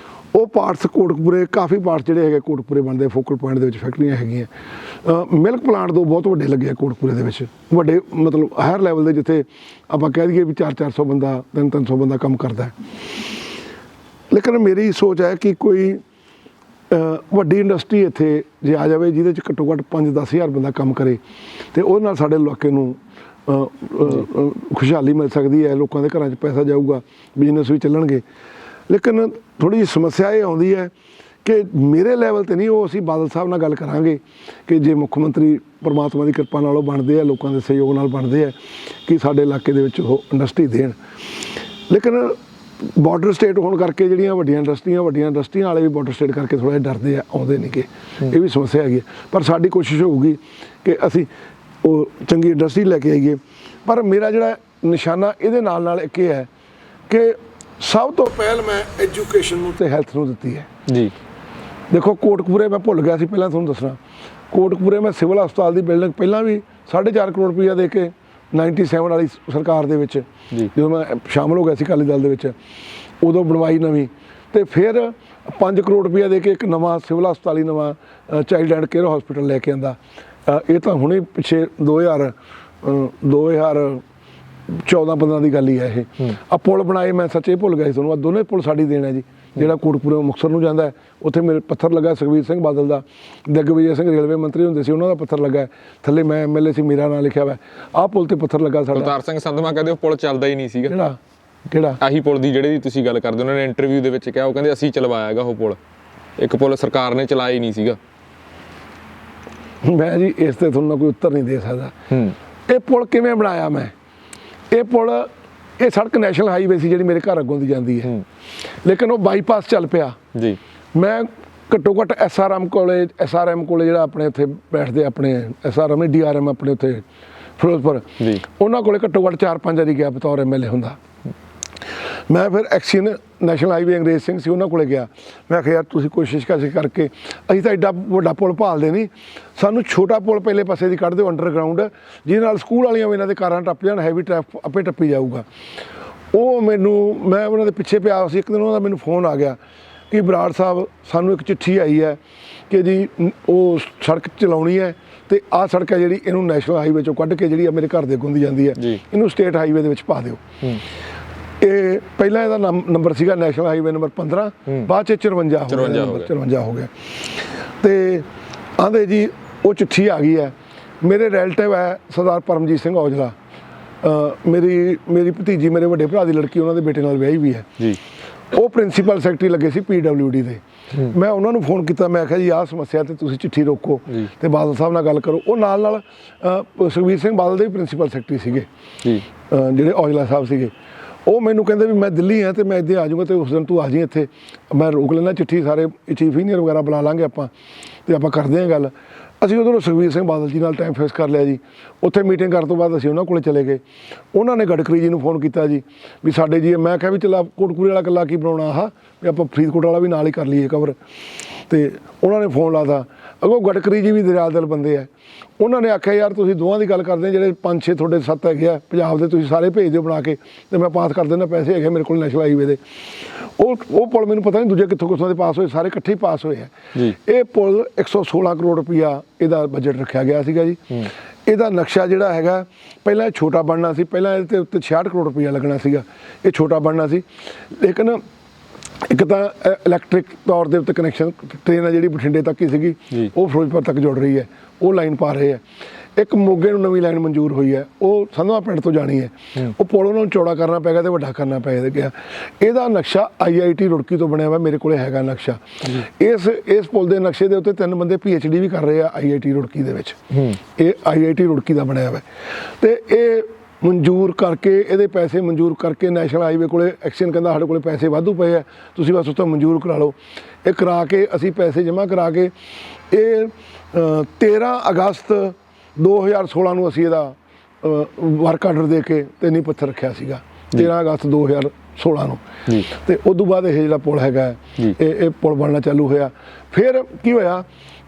ਉਹ ਪਾਰਟਸ ਕੋਟਕਪੂਰੇ, ਕਾਫੀ ਪਾਰਟਸ ਜਿਹੜੇ ਹੈਗੇ ਕੋਟਕਪੂਰੇ ਬਣਦੇ। ਫੋਕਲ ਪੁਆਇੰਟ ਦੇ ਵਿੱਚ ਫੈਕਟਰੀਆਂ ਹੈਗੀਆਂ। ਮਿਲਕ ਪਲਾਂਟ 2 ਬਹੁਤ ਵੱਡੇ ਲੱਗੇ ਆ ਕੋਟਕਪੂਰੇ ਦੇ ਵਿੱਚ, ਵੱਡੇ ਮਤਲਬ ਹਾਇਰ ਲੈਵਲ ਦੇ, ਜਿੱਥੇ ਆਪਾਂ ਕਹਿ ਦਈਏ ਵੀ 400-400 ਬੰਦਾ, 300-300 ਬੰਦਾ ਕੰਮ ਕਰਦਾ ਹੈ। ਲੇਕਿਨ ਮੇਰੀ ਸੋਚ ਹੈ ਕਿ ਕੋਈ ਵੱਡੀ ਇੰਡਸਟਰੀ ਇੱਥੇ ਜੇ ਆ ਜਾਵੇ ਜਿਹਦੇ 'ਚ ਘੱਟੋ ਘੱਟ 5-10 ਹਜ਼ਾਰ ਬੰਦਾ ਕੰਮ ਕਰੇ, ਤੇ ਉਹਦੇ ਨਾਲ ਸਾਡੇ ਇਲਾਕੇ ਨੂੰ ਖੁਸ਼ਹਾਲੀ ਮਿਲ ਸਕਦੀ ਹੈ। ਲੋਕਾਂ ਦੇ ਘਰਾਂ 'ਚ ਪੈਸਾ ਜਾਊਗਾ, ਬਿਜ਼ਨਸ ਵੀ ਚੱਲਣਗੇ। ਲੇਕਿਨ ਥੋੜ੍ਹੀ ਜਿਹੀ ਸਮੱਸਿਆ ਇਹ ਆਉਂਦੀ ਹੈ ਕਿ ਮੇਰੇ ਲੈਵਲ 'ਤੇ ਨਹੀਂ, ਉਹ ਅਸੀਂ ਬਾਦਲ ਸਾਹਿਬ ਨਾਲ ਗੱਲ ਕਰਾਂਗੇ ਕਿ ਜੇ ਮੁੱਖ ਮੰਤਰੀ ਪਰਮਾਤਮਾ ਦੀ ਕਿਰਪਾ ਨਾਲ ਉਹ ਬਣਦੇ ਆ, ਲੋਕਾਂ ਦੇ ਸਹਿਯੋਗ ਨਾਲ ਬਣਦੇ ਆ, ਕਿ ਸਾਡੇ ਇਲਾਕੇ ਦੇ ਵਿੱਚ ਉਹ ਇੰਡਸਟਰੀ ਦੇਣ। ਲੇਕਿਨ ਬਾਰਡਰ ਸਟੇਟ ਹੋਣ ਕਰਕੇ ਜਿਹੜੀਆਂ ਵੱਡੀਆਂ ਇੰਡਸਟਰੀਆਂ ਵਾਲੇ ਵੀ ਬਾਰਡਰ ਸਟੇਟ ਕਰਕੇ ਥੋੜ੍ਹਾ ਜਿਹਾ ਡਰਦੇ ਆ, ਆਉਂਦੇ ਨਹੀਂ ਗੇ। ਇਹ ਵੀ ਸਮੱਸਿਆ ਹੈਗੀ। ਪਰ ਸਾਡੀ ਕੋਸ਼ਿਸ਼ ਹੋਊਗੀ ਕਿ ਅਸੀਂ ਉਹ ਚੰਗੀ ਇੰਡਸਟਰੀ ਲੈ ਕੇ ਆਈਏ। ਪਰ ਮੇਰਾ ਜਿਹੜਾ ਨਿਸ਼ਾਨਾ ਇਹਦੇ ਨਾਲ ਨਾਲ ਇੱਕ ਇਹ ਹੈ ਕਿ ਸਭ ਤੋਂ ਪਹਿਲ ਮੈਂ ਐਜੂਕੇਸ਼ਨ ਨੂੰ ਤੇ ਹੈਲਥ ਨੂੰ ਦਿੱਤੀ ਹੈ ਜੀ। ਦੇਖੋ ਕੋਟਕਪੂਰੇ, ਮੈਂ ਭੁੱਲ ਗਿਆ ਸੀ ਪਹਿਲਾਂ ਤੁਹਾਨੂੰ ਦੱਸਣਾ, ਕੋਟਕਪੂਰੇ ਮੈਂ ਸਿਵਲ ਹਸਪਤਾਲ ਦੀ ਬਿਲਡਿੰਗ ਪਹਿਲਾਂ ਵੀ 4.5 ਕਰੋੜ ਰੁਪਈਆ ਦੇ ਕੇ 97 ਵਾਲੀ ਸਰਕਾਰ ਦੇ ਵਿੱਚ, ਜਦੋਂ ਮੈਂ ਸ਼ਾਮਲ ਹੋ ਗਿਆ ਸੀ ਅਕਾਲੀ ਦਲ ਦੇ ਵਿੱਚ, ਉਦੋਂ ਬਣਵਾਈ ਨਵੀਂ। ਤੇ ਫਿਰ 5 ਕਰੋੜ ਰੁਪਈਆ ਦੇ ਕੇ ਇੱਕ ਨਵਾਂ ਸਿਵਲ ਹਸਪਤਾਲ ਹੀ, ਨਵਾਂ ਚਾਈਲਡ ਐਂਡ ਕੇਅਰ ਹਸਪੀਟਲ ਲੈ ਕੇ ਆਂਦਾ। ਇਹ ਤਾਂ ਹੁਣੇ ਪਿੱਛੇ 2014-15 ਦੀ ਗੱਲ ਹੀ ਹੈ ਇਹ। ਆ ਪੁਲ ਬਣਾਏ, ਮੈਂ ਸੱਚੇ ਭੁੱਲ ਗਿਆ ਸੀ ਤੁਹਾਨੂੰ, ਆ ਦੋਨੇ ਪੁਲ ਸਾਡੀ ਦੇਣ ਹੈ ਜੀ। ਜਿਹੜਾ ਕੋਟਕਪੂਰੇ ਮੁਕਤਸਰ ਨੂੰ ਜਾਂਦਾ ਹੈ, ਉੱਥੇ ਮੇਰੇ ਪੱਥਰ ਲੱਗਾ ਸੁਖਬੀਰ ਸਿੰਘ ਬਾਦਲ ਦਾ। ਦਿਗਵਿਜੇ ਸਿੰਘ ਰੇਲਵੇ ਮੰਤਰੀ ਹੁੰਦੇ ਸੀ, ਉਹਨਾਂ ਦਾ ਪੱਥਰ ਲੱਗਾ, ਥੱਲੇ ਮੈਂ MLA ਸੀ, ਮੇਰਾ ਨਾਂ ਲਿਖਿਆ ਹੋਇਆ। ਆਹ ਪੁਲ ਤੇ ਪੱਥਰ ਲੱਗਾ ਸਾਡਾ। ਅਵਤਾਰ ਸਿੰਘ ਸੰਧਵਾ ਕਹਿੰਦੇ ਉਹ ਪੁਲ ਚੱਲਦਾ ਹੀ ਨਹੀਂ ਸੀਗਾ। ਕਿਹੜਾ ਆਹੀ ਪੁਲ ਦੀ ਜਿਹੜੀ ਤੁਸੀਂ ਗੱਲ ਕਰਦੇ, ਉਹਨਾਂ ਨੇ ਇੰਟਰਵਿਊ ਦੇ ਵਿੱਚ ਕਿਹਾ, ਉਹ ਕਹਿੰਦੇ ਅਸੀਂ ਚਲਵਾਇਆ ਹੈਗਾ ਉਹ ਪੁਲ, ਇੱਕ ਪੁਲ ਸਰਕਾਰ ਨੇ ਚਲਾਇਆ ਹੀ ਨਹੀਂ ਸੀਗਾ। ਮੈਂ ਜੀ ਇਸ ਤੇ ਤੁਹਾਨੂੰ ਕੋਈ ਉੱਤਰ ਨਹੀਂ ਦੇ ਸਕਦਾ। ਇਹ ਪੁਲ ਕਿਵੇਂ ਬਣਾਇਆ ਮੈਂ? ਇਹ ਪੁਲ, ਇਹ ਸੜਕ ਨੈਸ਼ਨਲ ਹਾਈਵੇ ਸੀ ਜਿਹੜੀ ਮੇਰੇ ਘਰ ਅੱਗੋਂ ਦੀ ਜਾਂਦੀ ਹੈ, ਲੇਕਿਨ ਉਹ ਬਾਈਪਾਸ ਚੱਲ ਪਿਆ ਜੀ। ਮੈਂ ਘੱਟੋ ਘੱਟ SRM ਕੋਲੇ ਜਿਹੜਾ ਆਪਣੇ ਉੱਥੇ ਬੈਠਦੇ, ਆਪਣੇ SRM DRM ਆਪਣੇ ਉੱਥੇ ਫਿਰੋਜ਼ਪੁਰ ਜੀ, ਉਹਨਾਂ ਕੋਲੇ ਘੱਟੋ ਘੱਟ 4-5 ਵਾਰੀ ਗਿਆ ਬਤੌਰ MLA ਹੁੰਦਾ। ਮੈਂ ਫਿਰ XEN national highway Angrez Singh ਸੀ, ਉਹਨਾਂ ਕੋਲੇ ਗਿਆ। ਮੈਂ ਕਿਹਾ ਯਾਰ ਤੁਸੀਂ ਕੋਸ਼ਿਸ਼ ਕਰਕੇ, ਅਸੀਂ ਤਾਂ ਐਡਾ ਵੱਡਾ ਪੁਲ ਭਾਲਦੇ ਨਹੀਂ, ਸਾਨੂੰ ਛੋਟਾ ਪੁਲ ਪਹਿਲੇ ਪਾਸੇ ਦੀ ਕੱਢ ਦਿਓ ਅੰਡਰਗਰਾਊਂਡ, ਜਿਹਦੇ ਨਾਲ ਸਕੂਲ ਵਾਲੀਆਂ ਵੀ ਇਹਨਾਂ ਦੇ ਕਾਰਾਂ ਟੱਪ ਜਾਣ, ਹੈਵੀ ਟ੍ਰੈਫਿਕ ਆਪੇ ਟੱਪੀ ਜਾਊਗਾ। ਉਹ ਮੈਂ ਉਹਨਾਂ ਦੇ ਪਿੱਛੇ ਪਿਆ ਸੀ। ਇੱਕ ਦਿਨ ਉਹਨਾਂ ਦਾ ਮੈਨੂੰ ਫੋਨ ਆ ਗਿਆ ਕਿ ਬਰਾੜ ਸਾਹਿਬ, ਸਾਨੂੰ ਇੱਕ ਚਿੱਠੀ ਆਈ ਹੈ ਕਿ ਜੀ ਉਹ ਸੜਕ ਚਲਾਉਣੀ ਹੈ, ਤੇ ਆਹ ਸੜਕ ਹੈ ਜਿਹੜੀ, ਇਹਨੂੰ ਨੈਸ਼ਨਲ ਹਾਈਵੇ ਚੋਂ ਕੱਢ ਕੇ ਜਿਹੜੀ ਮੇਰੇ ਘਰ ਦੇ ਅੱਗੋਂ ਦੀ ਜਾਂਦੀ ਹੈ, ਇਹਨੂੰ ਸਟੇਟ ਹਾਈਵੇ ਦੇ ਵਿੱਚ ਪਾ ਦਿਓ। ਇਹ ਪਹਿਲਾਂ ਇਹਦਾ ਨੰਬਰ ਸੀਗਾ ਨੈਸ਼ਨਲ ਹਾਈਵੇ ਨੰਬਰ 15, ਬਾਅਦ 'ਚ 54 ਹੋ ਗਿਆ। ਤੇ ਆਂਦੇ ਜੀ ਉਹ ਚਿੱਠੀ ਆ ਗਈ ਹੈ। ਮੇਰੇ ਰਿਲੇਟਿਵ ਹੈ ਸਰਦਾਰ ਪਰਮਜੀਤ ਸਿੰਘ ਔਜਲਾ, ਮੇਰੀ ਭਤੀਜੀ ਮੇਰੇ ਵੱਡੇ ਭਰਾ ਦੀ ਲੜਕੀ ਉਹਨਾਂ ਦੇ ਬੇਟੇ ਨਾਲ ਵਿਆਹੀ ਵੀ ਹੈ ਜੀ। ਉਹ ਪ੍ਰਿੰਸੀਪਲ ਸੈਕਟਰੀ ਲੱਗੇ ਸੀ PWD ਦੇ। ਮੈਂ ਉਹਨਾਂ ਨੂੰ ਫੋਨ ਕੀਤਾ, ਮੈਂ ਕਿਹਾ ਜੀ ਆਹ ਸਮੱਸਿਆ ਤੇ ਤੁਸੀਂ ਚਿੱਠੀ ਰੋਕੋ ਤੇ ਬਾਦਲ ਸਾਹਿਬ ਨਾਲ ਗੱਲ ਕਰੋ। ਉਹ ਨਾਲ ਸੁਖਬੀਰ ਸਿੰਘ ਬਾਦਲ ਦੇ ਵੀ ਪ੍ਰਿੰਸੀਪਲ ਸੈਕਟਰੀ ਸੀਗੇ ਜੀ, ਜਿਹੜੇ ਔਜਲਾ ਸਾਹਿਬ ਸੀਗੇ। ਉਹ ਮੈਨੂੰ ਕਹਿੰਦੇ ਵੀ ਮੈਂ ਦਿੱਲੀ ਹਾਂ ਤੇ ਮੈਂ ਇੱਥੇ ਆ ਜਾਊਂਗਾ, ਤੇ ਉਸ ਦਿਨ ਤੂੰ ਆ ਜੀ ਇੱਥੇ, ਮੈਂ ਰੋਕ ਲੈਣਾ ਚਿੱਠੀ, ਸਾਰੇ ਚੀਫ ਇੰਜੀਨੀਅਰ ਵਗੈਰਾ ਬੁਲਾ ਲਾਂਗੇ ਆਪਾਂ, ਤੇ ਆਪਾਂ ਕਰਦੇ ਹਾਂ ਗੱਲ। ਅਸੀਂ ਉਧਰੋਂ ਸੁਖਬੀਰ ਸਿੰਘ ਬਾਦਲ ਜੀ ਨਾਲ ਟਾਈਮ ਫਿਕਸ ਕਰ ਲਿਆ ਜੀ। ਉੱਥੇ ਮੀਟਿੰਗ ਕਰਨ ਤੋਂ ਬਾਅਦ ਅਸੀਂ ਉਹਨਾਂ ਕੋਲ ਚਲੇ ਗਏ। ਉਹਨਾਂ ਨੇ ਗਡਕਰੀ ਜੀ ਨੂੰ ਫੋਨ ਕੀਤਾ ਜੀ ਵੀ ਸਾਡੇ ਜੀ, ਮੈਂ ਕਿਹਾ ਵੀ ਚਲਾ ਕੋਟਕਪੂਰੇ ਵਾਲਾ ਇਕੱਲਾ ਕੀ ਬਣਾਉਣਾ, ਆਹ ਵੀ ਆਪਾਂ ਫਰੀਦਕੋਟ ਵਾਲਾ ਵੀ ਨਾਲ ਹੀ ਕਰ ਲਈਏ ਕਵਰ। ਤੇ ਉਹਨਾਂ ਨੇ ਫੋਨ ਲਾਤਾ। ਅੱਗੋਂ ਗਡਕਰੀ ਜੀ ਵੀ ਦਰਿਆਲ ਦਿਲ ਬੰਦੇ ਆ। ਉਹਨਾਂ ਨੇ ਆਖਿਆ ਯਾਰ ਤੁਸੀਂ ਦੋਵਾਂ ਦੀ ਗੱਲ ਕਰਦੇ, ਜਿਹੜੇ 5-6 ਤੁਹਾਡੇ 7 ਹੈਗੇ ਆ ਪੰਜਾਬ ਦੇ, ਤੁਸੀਂ ਸਾਰੇ ਭੇਜ ਦਿਓ ਬਣਾ ਕੇ, ਤੇ ਮੈਂ ਪਾਸ ਕਰ ਦਿੰਦਾ, ਪੈਸੇ ਹੈਗੇ ਮੇਰੇ ਕੋਲ ਨੈਸ਼ਨਲ ਹਾਈਵੇ ਦੇ। ਉਹ ਪੁਲ ਮੈਨੂੰ ਪਤਾ ਨਹੀਂ ਦੂਜੇ ਕਿੱਥੋਂ ਦੇ ਪਾਸ ਹੋਏ, ਸਾਰੇ ਇਕੱਠੇ ਹੀ ਪਾਸ ਹੋਏ ਆ। ਇਹ ਪੁਲ 116 ਕਰੋੜ ਰੁਪਈਆ ਇਹਦਾ ਬਜਟ ਰੱਖਿਆ ਗਿਆ ਸੀਗਾ ਜੀ। ਇਹਦਾ ਨਕਸ਼ਾ ਜਿਹੜਾ ਹੈਗਾ, ਪਹਿਲਾਂ ਇਹ ਛੋਟਾ ਬਣਨਾ ਸੀ, ਪਹਿਲਾਂ ਇਹਦੇ ਉੱਤੇ 66 ਕਰੋੜ ਰੁਪਈਆ ਲੱਗਣਾ ਸੀਗਾ, ਇਹ ਛੋਟਾ ਬਣਨਾ ਸੀ। ਲੇਕਿਨ ਇੱਕ ਤਾਂ ਇਲੈਕਟ੍ਰਿਕ ਤੌਰ ਦੇ ਉੱਤੇ ਕਨੈਕਸ਼ਨ, ਟ੍ਰੇਨ ਆ ਜਿਹੜੀ ਬਠਿੰਡੇ ਤੱਕ ਹੀ ਸੀਗੀ, ਉਹ ਫਿਰੋਜ਼ਪੁਰ ਤੱਕ ਜੁੜ ਰਹੀ ਹੈ, ਉਹ ਲਾਈਨ ਪਾ ਰਹੇ ਆ। ਇੱਕ ਮੋਗੇ ਨੂੰ ਨਵੀਂ ਲਾਈਨ ਮਨਜ਼ੂਰ ਹੋਈ ਹੈ, ਉਹ ਸੰਧਵਾ ਪਿੰਡ ਤੋਂ ਜਾਣੀ ਹੈ। ਉਹ ਪੁਲ ਉਹਨਾਂ ਨੂੰ ਚੌੜਾ ਕਰਨਾ ਪੈ ਗਿਆ ਤੇ ਵੱਡਾ ਕਰਨਾ ਪੈ ਗਿਆ। ਇਹਦਾ ਨਕਸ਼ਾ IIT ਰੁੜਕੀ ਤੋਂ ਬਣਿਆ ਹੋਇਆ, ਮੇਰੇ ਕੋਲੇ ਹੈਗਾ ਨਕਸ਼ਾ। ਇਸ ਪੁਲ ਦੇ ਨਕਸ਼ੇ ਦੇ ਉੱਤੇ 3 ਬੰਦੇ PhD ਵੀ ਕਰ ਰਹੇ ਆ IIT ਰੁੜਕੀ ਦੇ ਵਿੱਚ। ਇਹ IIT ਰੁੜਕੀ ਦਾ ਬਣਿਆ ਹੋਇਆ, ਤੇ ਇਹ ਮਨਜ਼ੂਰ ਕਰਕੇ, ਇਹਦੇ ਪੈਸੇ ਮਨਜ਼ੂਰ ਕਰਕੇ ਨੈਸ਼ਨਲ ਹਾਈਵੇ ਕੋਲੇ ਐਕਸ਼ਨ ਕਹਿੰਦਾ ਸਾਡੇ ਕੋਲੇ ਪੈਸੇ ਵਾਧੂ ਪਏ ਆ, ਤੁਸੀਂ ਬਸ ਉੱਥੋਂ ਮਨਜ਼ੂਰ ਕਰਾ ਲਓ। ਇਹ ਕਰਾ ਕੇ ਅਸੀਂ ਪੈਸੇ ਜਮ੍ਹਾਂ ਕਰਾ ਕੇ, ਇਹ 13 ਅਗਸਤ 2016 ਨੂੰ ਅਸੀਂ ਇਹਦਾ ਵਰਕ ਆਰਡਰ ਦੇ ਕੇ ਤੇ ਨੀਂਹ ਪੱਥਰ ਰੱਖਿਆ ਸੀਗਾ, 13 ਅਗਸਤ 2016 ਨੂੰ। ਤੇ ਉਸ ਤੋਂ ਬਾਅਦ ਇਹ ਜਿਹੜਾ ਪੁਲ ਹੈਗਾ, ਇਹ ਪੁਲ ਬਣਨਾ ਚਾਲੂ ਹੋਇਆ। ਫਿਰ ਕੀ ਹੋਇਆ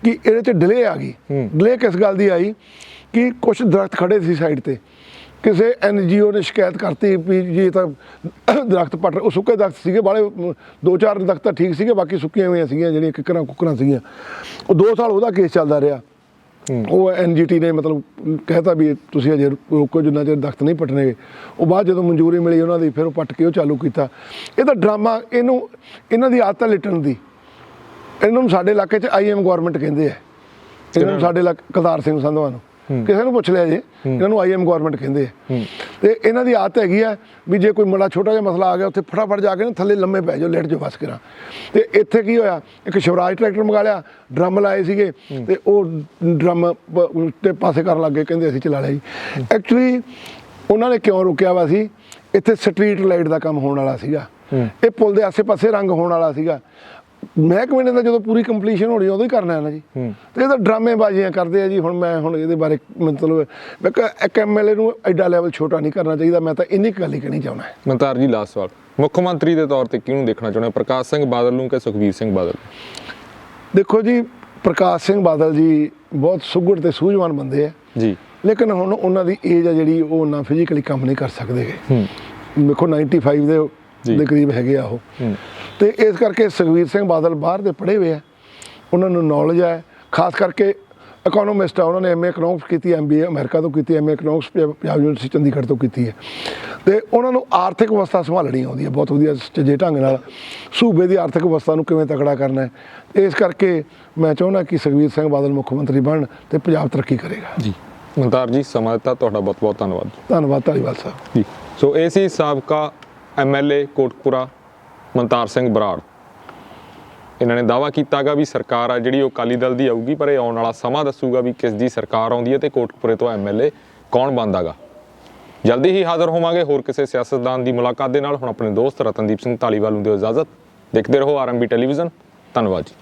ਕਿ ਇਹਦੇ 'ਚ ਡਿਲੇ ਆ ਗਈ। ਡਿਲੇ ਕਿਸ ਗੱਲ ਦੀ ਆਈ ਕਿ ਕੁਛ ਦਰਖਤ ਖੜੇ ਸੀ ਸਾਈਡ ਤੇ, ਕਿਸੇ NGO ਨੇ ਸ਼ਿਕਾਇਤ ਕਰਤੀ ਵੀ ਜੀ ਤਾਂ ਦਰਖਤ ਪੱਟ, ਉਹ ਸੁੱਕੇ ਦਰਖਤ ਸੀਗੇ ਬਾਲੇ, 2-4 ਦਰਖਤ ਤਾਂ ਠੀਕ ਸੀਗੇ, ਬਾਕੀ ਸੁੱਕੀਆਂ ਹੋਈਆਂ ਸੀਗੀਆਂ ਜਿਹੜੀਆਂ ਕਿੱਕਰਾਂ ਸੀਗੀਆਂ। ਉਹ 2 ਸਾਲ ਉਹਦਾ ਕੇਸ ਚੱਲਦਾ ਰਿਹਾ। ਉਹ NGT ਨੇ ਮਤਲਬ ਕਹਿਤਾ ਵੀ ਤੁਸੀਂ ਅਜੇ ਰੋਕੋ, ਜਿੰਨਾ ਚਿਰ ਦਰਖਤ ਨਹੀਂ ਪੱਟਣੇ। ਉਹ ਬਾਅਦ ਜਦੋਂ ਮਨਜ਼ੂਰੀ ਮਿਲੀ ਉਹਨਾਂ ਦੀ, ਫਿਰ ਉਹ ਪੱਟ ਕੇ ਉਹ ਚਾਲੂ ਕੀਤਾ। ਇਹ ਤਾਂ ਡਰਾਮਾ, ਇਹਨਾਂ ਦੀ ਆਦਤ ਹੈ ਲਿਟਣ ਦੀ। ਇਹਨਾਂ ਨੂੰ ਸਾਡੇ ਇਲਾਕੇ 'ਚ IM ਗਵਰਨਮੈਂਟ ਕਹਿੰਦੇ ਆ। ਇਹਨਾਂ ਨੂੰ ਸਾਡੇ ਇਲਾਕੇ ਕਰਤਾਰ ਸਿੰਘ ਸੰਧਵਾ ਨੂੰ ਕਿਸੇ ਨੂੰ ਪੁੱਛ ਲਿਆ ਜੇ, ਇਹਨਾਂ ਨੂੰ IM ਗਵਰਨਮੈਂਟ ਕਹਿੰਦੇ ਆ। ਤੇ ਇਹਨਾਂ ਦੀ ਆਦਤ ਹੈਗੀ ਆ ਵੀ ਜੇ ਕੋਈ ਬੜਾ ਛੋਟਾ ਜਿਹਾ ਮਸਲਾ ਆ ਗਿਆ, ਉੱਥੇ ਫਟਾਫਟ ਜਾ ਕੇ ਨਾ ਥੱਲੇ ਲੰਮੇ ਪੈ ਜਾਓ, ਲੇਟ ਜਾਓ ਬਸ ਕਰਾਂ। ਤੇ ਇੱਥੇ ਕੀ ਹੋਇਆ, ਇੱਕ ਸ਼ਿਵਰਾਜ ਟਰੈਕਟਰ ਮੰਗਾ ਲਿਆ, ਡਰਮ ਲਾਏ ਸੀਗੇ, ਤੇ ਉਹ ਡਰਮ ਤੇ ਪਾਸੇ ਕਰਨ ਲੱਗ ਗਏ, ਕਹਿੰਦੇ ਅਸੀਂ ਚਲਾ ਲਿਆ ਜੀ। ਐਕਚੁਅਲੀ ਉਹਨਾਂ ਨੇ ਕਿਉਂ ਰੋਕਿਆ ਵਾ ਸੀ, ਇੱਥੇ ਸਟਰੀਟ ਲਾਈਟ ਦਾ ਕੰਮ ਹੋਣ ਵਾਲਾ ਸੀਗਾ, ਇਹ ਪੁਲ ਦੇ ਆਸੇ-ਪਾਸੇ ਰੰਗ ਹੋਣ ਵਾਲਾ ਸੀਗਾ। ਮਹਿਕਮੇ ਨੇ ਤਾਂ ਜਦੋਂ ਪੂਰੀ ਕੰਪਲੀਸ਼ਨ ਹੋਣੀ ਉਦੋਂ ਹੀ ਕਰਨਾ ਹੈ ਨਾ ਜੀ। ਤੇ ਇਹ ਤਾਂ ਡਰਾਮੇਬਾਜ਼ੀਆਂ ਕਰਦੇ ਆ ਜੀ। ਹੁਣ ਇਹਦੇ ਬਾਰੇ ਮਤਲਬ ਇੱਕ MLA ਨੂੰ ਐਡਾ ਲੈਵਲ ਛੋਟਾ ਨਹੀਂ ਕਰਨਾ ਚਾਹੀਦਾ। ਮੈਂ ਤਾਂ ਇੰਨੀ ਗੱਲ ਹੀ ਕਹਿਣੀ ਚਾਹੁੰਦਾ। ਮਨਤਾਰ ਜੀ, ਲਾਸਟ ਸਵਾਲ, ਮੁੱਖ ਮੰਤਰੀ ਦੇ ਤੌਰ ਤੇ ਕਿਹਨੂੰ ਦੇਖਣਾ ਚਾਹੁੰਦੇ, ਪ੍ਰਕਾਸ਼ ਸਿੰਘ ਬਾਦਲ ਨੂੰ ਕਿ ਸੁਖਬੀਰ ਸਿੰਘ ਬਾਦਲ? ਦੇਖੋ ਜੀ, ਪ੍ਰਕਾਸ਼ ਸਿੰਘ ਬਾਦਲ ਜੀ ਬਹੁਤ ਸੁਘੜ ਤੇ ਸੂਝਵਾਨ ਬੰਦੇ ਆ ਜੀ, ਲੇਕਿਨ ਹੁਣ ਉਹਨਾਂ ਦੀ ਏਜ ਆ ਜਿਹੜੀ, ਉਹ ਨਾ ਫਿਜ਼ੀਕਲੀ ਕੰਮ ਨਹੀਂ ਕਰ ਸਕਦੇ। ਦੇਖੋ 95 ਦੇ ਕਰੀਬ ਹੈਗੇ ਆ ਉਹ। ਤੇ ਇਸ ਕਰਕੇ ਸੁਖਬੀਰ ਸਿੰਘ ਬਾਦਲ ਬਾਹਰ ਦੇ ਪੜ੍ਹੇ ਹੋਏ ਆ, ਉਹਨਾਂ ਨੂੰ ਨੌਲੇਜ ਹੈ। ਖਾਸ ਕਰਕੇ ਇਕਨੋਮਿਸਟ ਆ, ਉਹਨਾਂ ਨੇ MA ਇਕਨੋਮਿਕਸ ਕੀਤੀ, MBA ਅਮਰੀਕਾ ਤੋਂ ਕੀਤੀ, MA economics Punjab university Chandigarh ਤੋਂ ਕੀਤੀ ਹੈ। ਤੇ ਉਹਨਾਂ ਨੂੰ ਆਰਥਿਕ ਅਵਸਥਾ ਸੰਭਾਲਣੀ ਆਉਂਦੀ ਹੈ ਬਹੁਤ ਵਧੀਆ ਜੇ ਢੰਗ ਨਾਲ, ਸੂਬੇ ਦੀ ਆਰਥਿਕ ਅਵਸਥਾ ਨੂੰ ਕਿਵੇਂ ਤਕੜਾ ਕਰਨਾ ਹੈ। ਇਸ ਕਰਕੇ ਮੈਂ ਚਾਹੁੰਦਾ ਕਿ ਸੁਖਬੀਰ ਸਿੰਘ ਬਾਦਲ ਮੁੱਖ ਮੰਤਰੀ ਬਣਨ ਤੇ ਪੰਜਾਬ ਤਰੱਕੀ ਕਰੇਗਾ ਜੀ। ਮਨਤਾਰ ਜੀ, ਸਮਾਂ ਦਿੱਤਾ ਤੁਹਾਡਾ ਬਹੁਤ ਬਹੁਤ ਧੰਨਵਾਦ। ਧੰਨਵਾਦ ਧਾਲੀਵਾਲ ਸਾਹਿਬ ਜੀ। ਸੋ ਇਹ ਸੀ ਸਾਬਕਾ MLA ਕੋਟਕਪੂਰਾ ਮਨਤਾਰ ਸਿੰਘ ਬਰਾੜ। ਇਹਨਾਂ ਨੇ ਦਾਅਵਾ ਕੀਤਾਗਾ ਵੀ ਸਰਕਾਰ ਆ ਜਿਹੜੀ ਉਹ ਅਕਾਲੀ ਦਲ ਦੀ ਆਊਗੀ, ਪਰ ਇਹ ਆਉਣ ਵਾਲਾ ਸਮਾਂ ਦੱਸੂਗਾ ਵੀ ਕਿਸ ਦੀ ਸਰਕਾਰ ਆਉਂਦੀ ਹੈ ਤੇ ਕੋਟਕਪੂਰੇ ਤੋਂ MLA ਕੌਣ ਬਣਦਾਗਾ। ਜਲਦੀ ਹੀ ਹਾਜ਼ਰ ਹੋਵਾਂਗੇ ਹੋਰ ਕਿਸੇ ਸਿਆਸਤਦਾਨ ਦੀ ਮੁਲਾਕਾਤ ਦੇ ਨਾਲ। ਹੁਣ ਆਪਣੇ ਦੋਸਤ ਰਤਨਦੀਪ ਸਿੰਘ ਧਾਲੀਵਾਲ ਨੂੰ ਦਿਓ ਇਜਾਜ਼ਤ। ਦੇਖਦੇ ਰਹੋ RMB ਟੈਲੀਵਿਜ਼ਨ। ਧੰਨਵਾਦ ਜੀ।